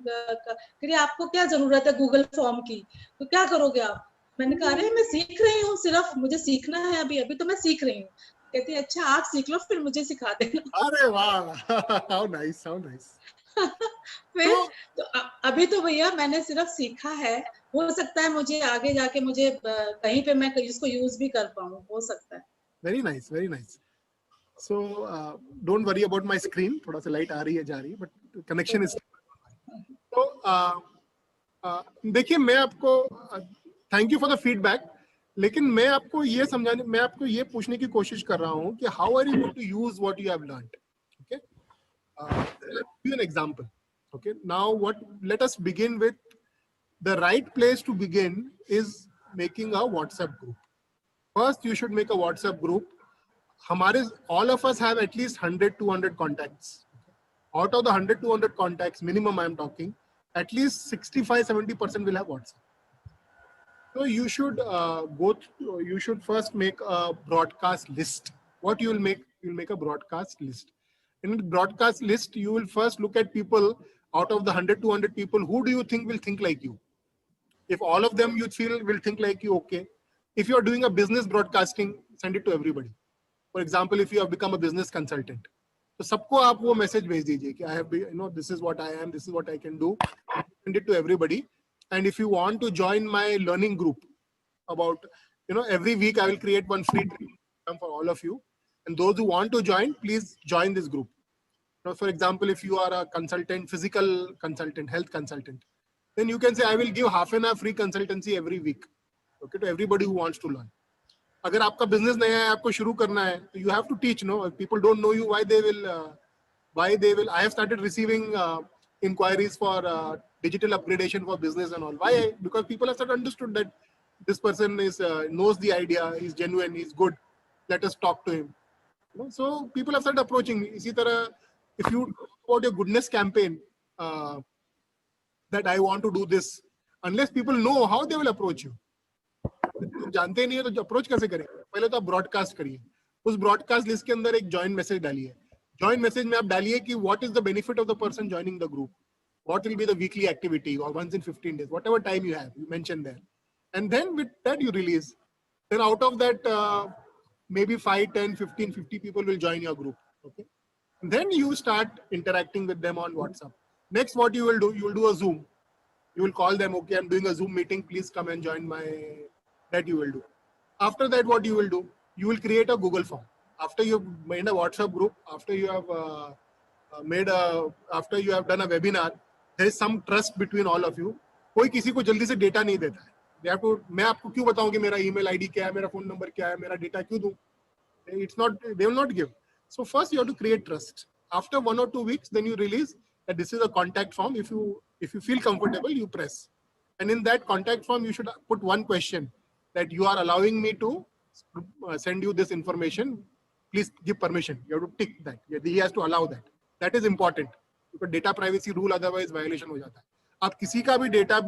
फिर आपको क्या जरूरत है गूगल फॉर्म की, तो क्या करोगे आप? मैंने कहा अरे मैं सीख रही हूँ, सिर्फ मुझे सीखना है, अभी तो मैं सीख रही हूँ। कहती है अच्छा आप सीख लो फिर मुझे सिखा देना। अरे वाह, how nice, how nice. फिर तो अभी तो भैया मैंने सिर्फ सीखा है, हो सकता है मुझे आगे जाके मुझे कहीं पे मैं इसको यूज भी कर पाऊँ, हो सकता है। Very nice, very nice. So don't worry about my screen, थोड़ा सा लाइट आ रही है जा रही है, but connection is. तो देखिए, मैं आपको thank you for the feedback, लेकिन मैं आपको ये पूछने की कोशिश कर रहा हूँ कि how are you going to use what you have learned. Okay, give an example. Okay, now what, let us begin with the right place to begin is making a WhatsApp group. First you should make a WhatsApp group. हमारे all of us have at least 100-200 contacts. Out of the 100, 200 contacts, minimum I'm talking, at least 65-70% will have WhatsApp. So you should you should first make a broadcast list. What you will make? You'll make a broadcast list. In the broadcast list, you will first look at people out of the 100, 200 people, who do you think will think like you? If all of them you feel will think like you, okay. If you're doing a business broadcasting, send it to everybody. For example, if you have become a business consultant, तो सबको आप वो message भेज दीजिए कि I have, you know, this is what I am, this is what I can do. Send it to everybody. And if you want to join my learning group, about, you know, every week I will create one free training for all of you. And those who want to join, please join this group. Now, for example, if you are a consultant, physical consultant, health consultant, then you can say, I will give half an hour free consultancy every week. Okay, to everybody who wants to learn. अगर आपका business नया है, आपको शुरू करना है, तो you have to teach. No, if people don't know you, why they will. I have started receiving inquiries for digital upgradation for business and all. Why? Because people have started understood that this person is knows the idea, he's genuine, he's good. Let us talk to him. You know, so people have started approaching me. इसी तरह, if you talk about your goodness campaign, that I want to do this, unless people know, how they will approach you. जानते नहीं है तो approach कैसे करें? पहले तो आप ब्रॉडकास्ट करिए. उस ब्रॉडकास्ट लिस्ट के अंदर एक जॉइन मैसेज डालिए. जॉइन मैसेज में आप डालिए कि what is the benefit of the person joining the group, what will be the weekly activity और once in 15 days, whatever time you have, you mention there, and then with that you release. Then out of that maybe 5, 10, 15, 50 people will join your group. Okay, and then you start interacting with them on WhatsApp. Next, what you will do, you will do a Zoom. You will call them, okay, I'm doing a Zoom meeting, please come and join my. That you will do. After that, what you will do, you will create a Google form. After you've made a WhatsApp group, after you have after you have done a webinar, there is some trust between all of you. कोई किसी को जल्दी से data नहीं देता है. They have to, मैं आपको क्यों बताऊं कि मेरा email ID क्या है, मेरा phone number क्या है, मेरा डेटा क्यों दूं? It's not, they will not give. So first you have to create trust. After 1 or 2 weeks, then you release that this is a contact form. If you feel comfortable, you press. And in that contact form, you should put one question, that you are allowing me to send you this information. Please give permission. You have to tick that. He has to allow that. That is important. Because data privacy rule otherwise violation हो जाता है. आप किसी का भी data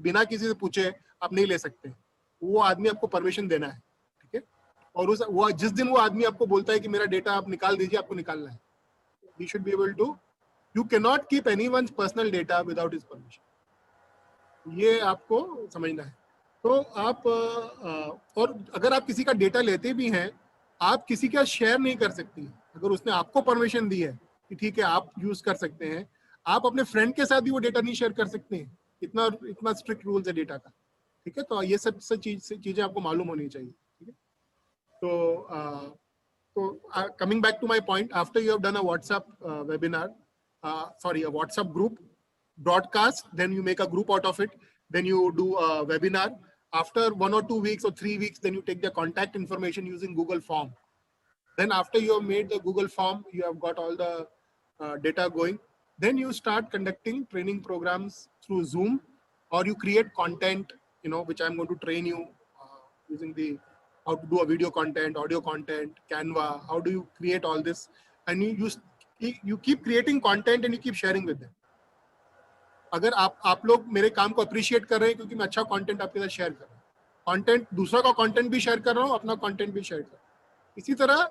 बिना किसी से पूछे आप नहीं ले सकते. वो आदमी आपको परमिशन देना है, ठीक है? और वो जिस दिन वो आदमी आपको बोलता है कि मेरा डेटा आप निकाल दीजिए, आपको निकालना है. We should be able to. You cannot keep anyone's personal data without his permission. ये आपको समझना है. तो आप और अगर आप किसी का डेटा लेते भी हैं, आप किसी का शेयर नहीं कर सकती. अगर उसने आपको परमिशन दी है कि ठीक है आप यूज कर सकते हैं, आप अपने फ्रेंड के साथ भी वो डेटा नहीं शेयर कर सकते हैं. इतना स्ट्रिक्ट रूल्स है डेटा का, ठीक है? तो ये सब चीजें आपको मालूम होनी चाहिए, ठीक है? तो coming back to my point, after you have done a WhatsApp webinar, a WhatsApp group broadcast, then you make a group out of it, then you do a webinar. After 1 or 2 weeks or 3 weeks, then you take the contact information using Google form. Then after you have made the Google form, you have got all the data going, then you start conducting training programs through Zoom, or you create content, you know, which I'm going to train you using the how to do a video content, audio content, Canva, how do you create all this, and you keep creating content and you keep sharing with them. अगर आप लोग मेरे काम को appreciate कर रहे हैं क्योंकि मैं अच्छा कंटेंट आपके साथ शेयर कर रहा हूँ, कंटेंट दूसरा का कंटेंट भी शेयर कर रहा हूँ, अपना कंटेंट भी शेयर कर रहा हूँ. इसी तरह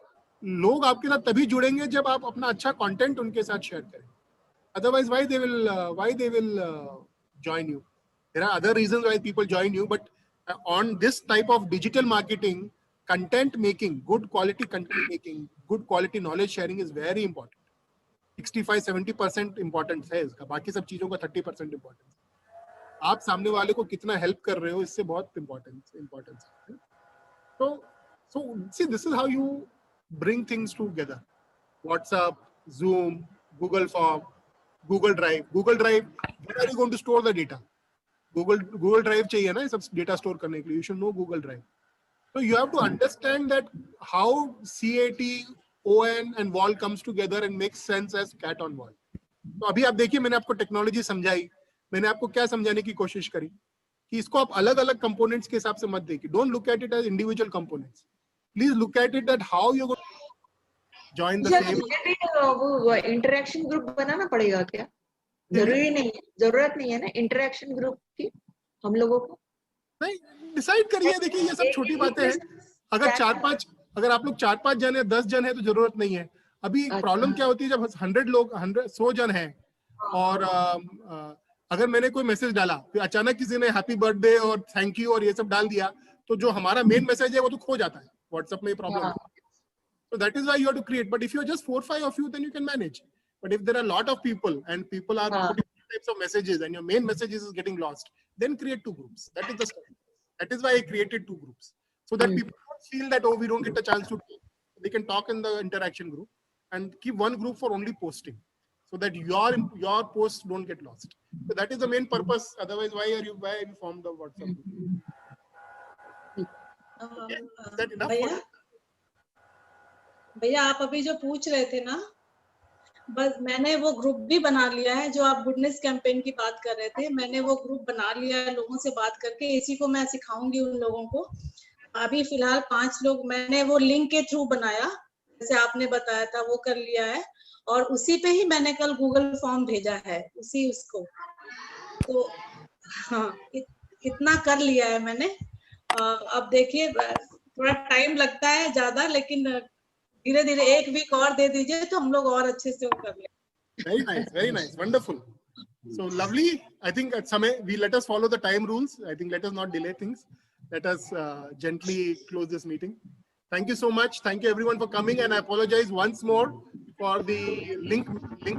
लोग आपके साथ तभी जुड़ेंगे जब आप अपना अच्छा कंटेंट उनके साथ शेयर करें. Otherwise, why they will join you? There are other reasons why people join you, but on this type of digital marketing, content making, good quality content making, good quality knowledge sharing is very important. 65-70% importance है इसका, बाकी सब चीजों का 30% importance. आप सामने वाले को कितना हेल्प कर रहे हो, इससे बहुत इम्पोर्टेंस है. So see, this is how you bring things together. WhatsApp, Zoom, Google Form, Google Drive. Where are you going to store the data? Google Drive चाहिए ना सब डेटा स्टोर करने के लिए. You should know Google Drive. So you have to understand that how CAT, ON and wall comes together and makes sense as cat on wall. तो अभी आप देखिए, मैंने आपको टेक्नोलॉजी समझाई, मैंने आपको क्या समझाने की कोशिश करी कि इसको आप अलग अलग कंपोनेंट्स के हिसाब से मत देखिए. Don't look at it as individual components. Please look at it that how you join the मुझे same. मुझे भी वो इंटरेक्शन ग्रुप बनाना पड़ेगा क्या? जरूरी नहीं है, जरूरत नहीं है ना इंटरेक्शन ग्रुप की हम लोगों को? नहीं, डिसाइड करिए। देखिए ये सब छोटी बातें हैं। अगर अगर आप लोग 4-5 जन है, 10 जन है तो जरूरत नहीं है। अभी प्रॉब्लम क्या होती है जब 100 जन है और अगर मैंने कोई मैसेज डाला फिर अचानक किसी ने हैप्पी बर्थडे और थैंक यू और ये सब डाल दिया तो जो हमारा मेन मैसेज है वो तो खो जाता है। व्हाट्सएप में ये प्रॉब्लम है। So that is why you have to create. But if you're just 4-5 of you, then you can manage. But if there are a lot of people and people are putting types of messages and your main message is getting lost, then create 2 groups. That is the story. That is why I created 2 groups. So that people don't feel that, oh, we don't get a chance to talk. They can talk in the interaction group and keep one group for only posting so that your posts don't get lost. So that is the main purpose. Otherwise, why have you formed the WhatsApp group? Okay. Is that enough? भैया आप अभी जो पूछ रहे थे ना, बस मैंने वो ग्रुप भी बना लिया है। जो आप गुडनेस कैंपेन की बात कर रहे थे, मैंने वो ग्रुप बना लिया है लोगों से बात करके। इसी को मैं सिखाऊंगी उन लोगों को। अभी फिलहाल 5 लोग मैंने वो लिंक के थ्रू बनाया, जैसे आपने बताया था वो कर लिया है। और उसी पे ही मैंने कल गूगल फॉर्म भेजा है, उसी उसको। तो हाँ, इतना कर लिया है मैंने। अब देखिए थोड़ा टाइम लगता है ज्यादा, लेकिन धीरे धीरे 1 वीक और दे दीजिए तो हम लोग और अच्छे से कर लेंगे। Very nice, wonderful. So lovely. I think at some let us follow the time rules. I think let us not delay things. Let us gently close this meeting. Thank you so much. Thank you everyone for coming, and I apologize once more for the link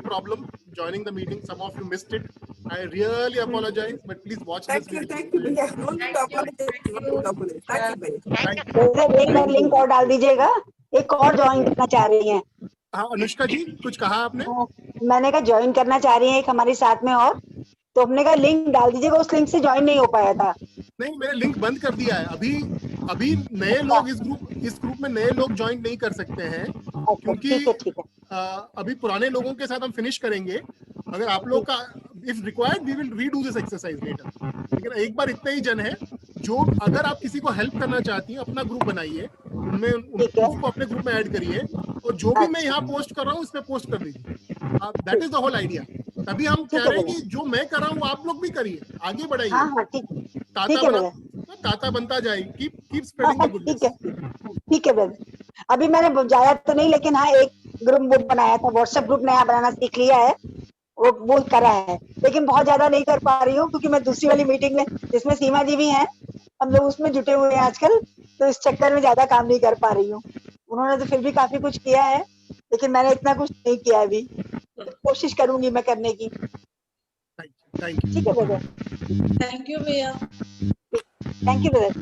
problem joining the meeting. Some of you missed it. I really apologize, but please watch this video. Thank you भैया। Don't apologize. Thank you भैया। Thank you. एक बार link और डाल दीजिएगा। एक और join करना चाह रही हैं। हाँ अनुष्का जी, कुछ कहा आपने? मैंने कहा ज्वाइन करना चाह रही हैं एक हमारे साथ में, और तो अपने का लिंक डाल दीजिएगा। उस लिंक से ज्वाइन नहीं हो पाया था। नहीं, मैंने लिंक बंद कर दिया है। अभी नए लोग इस ग्रुप में नए लोग ज्वाइन नहीं कर सकते हैं, क्योंकि ठीक है। अभी पुराने लोगों के साथ हम फिनिश करेंगे। अगर आप लोग का if required we will redo this exercise later. लेकिन एक बार इतने ही जन है जो, अगर आप किसी को हेल्प करना चाहती हैं अपना ग्रुप बनाइए, उनमें उसको अपने ग्रुप में ऐड करिए, और जो भी मैं यहाँ पोस्ट कर रहा हूँ उस पर पोस्ट कर दीजिए। That is the whole idea. तभी हम कह रहे हैं कि जो मैं कर रहा हूँ आप लोग भी करिए, आगे बढ़ाइए। हाँ, ताता बनता जाए। Keep spreading the goodness. ठीक है ब्रदर। अभी मैंने जाया तो नहीं, लेकिन हाँ एक ग्रुप बनाया था। व्हाट्सएप ग्रुप नया बनाना सीख लिया है, वो करा है। लेकिन बहुत ज्यादा नहीं कर पा रही हूँ, क्योंकि मैं दूसरी वाली मीटिंग में, जिसमें सीमा जी भी हैं, हम लोग उसमें जुटे हुए हैं आजकल, तो इस चक्कर में ज्यादा काम नहीं कर पा रही हूँ। उन्होंने तो फिर भी काफी कुछ किया है, लेकिन मैंने इतना कुछ नहीं किया अभी। कोशिश करूंगी मैं करने की। Thank you. ठीक है ब्रदर। थैंक यू भैया। Thank you brother.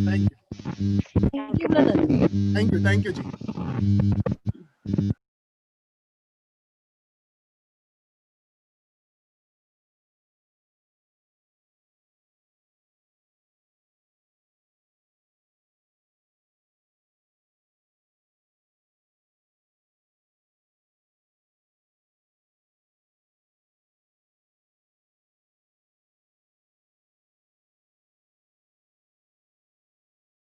Thank you brother. Thank you ji.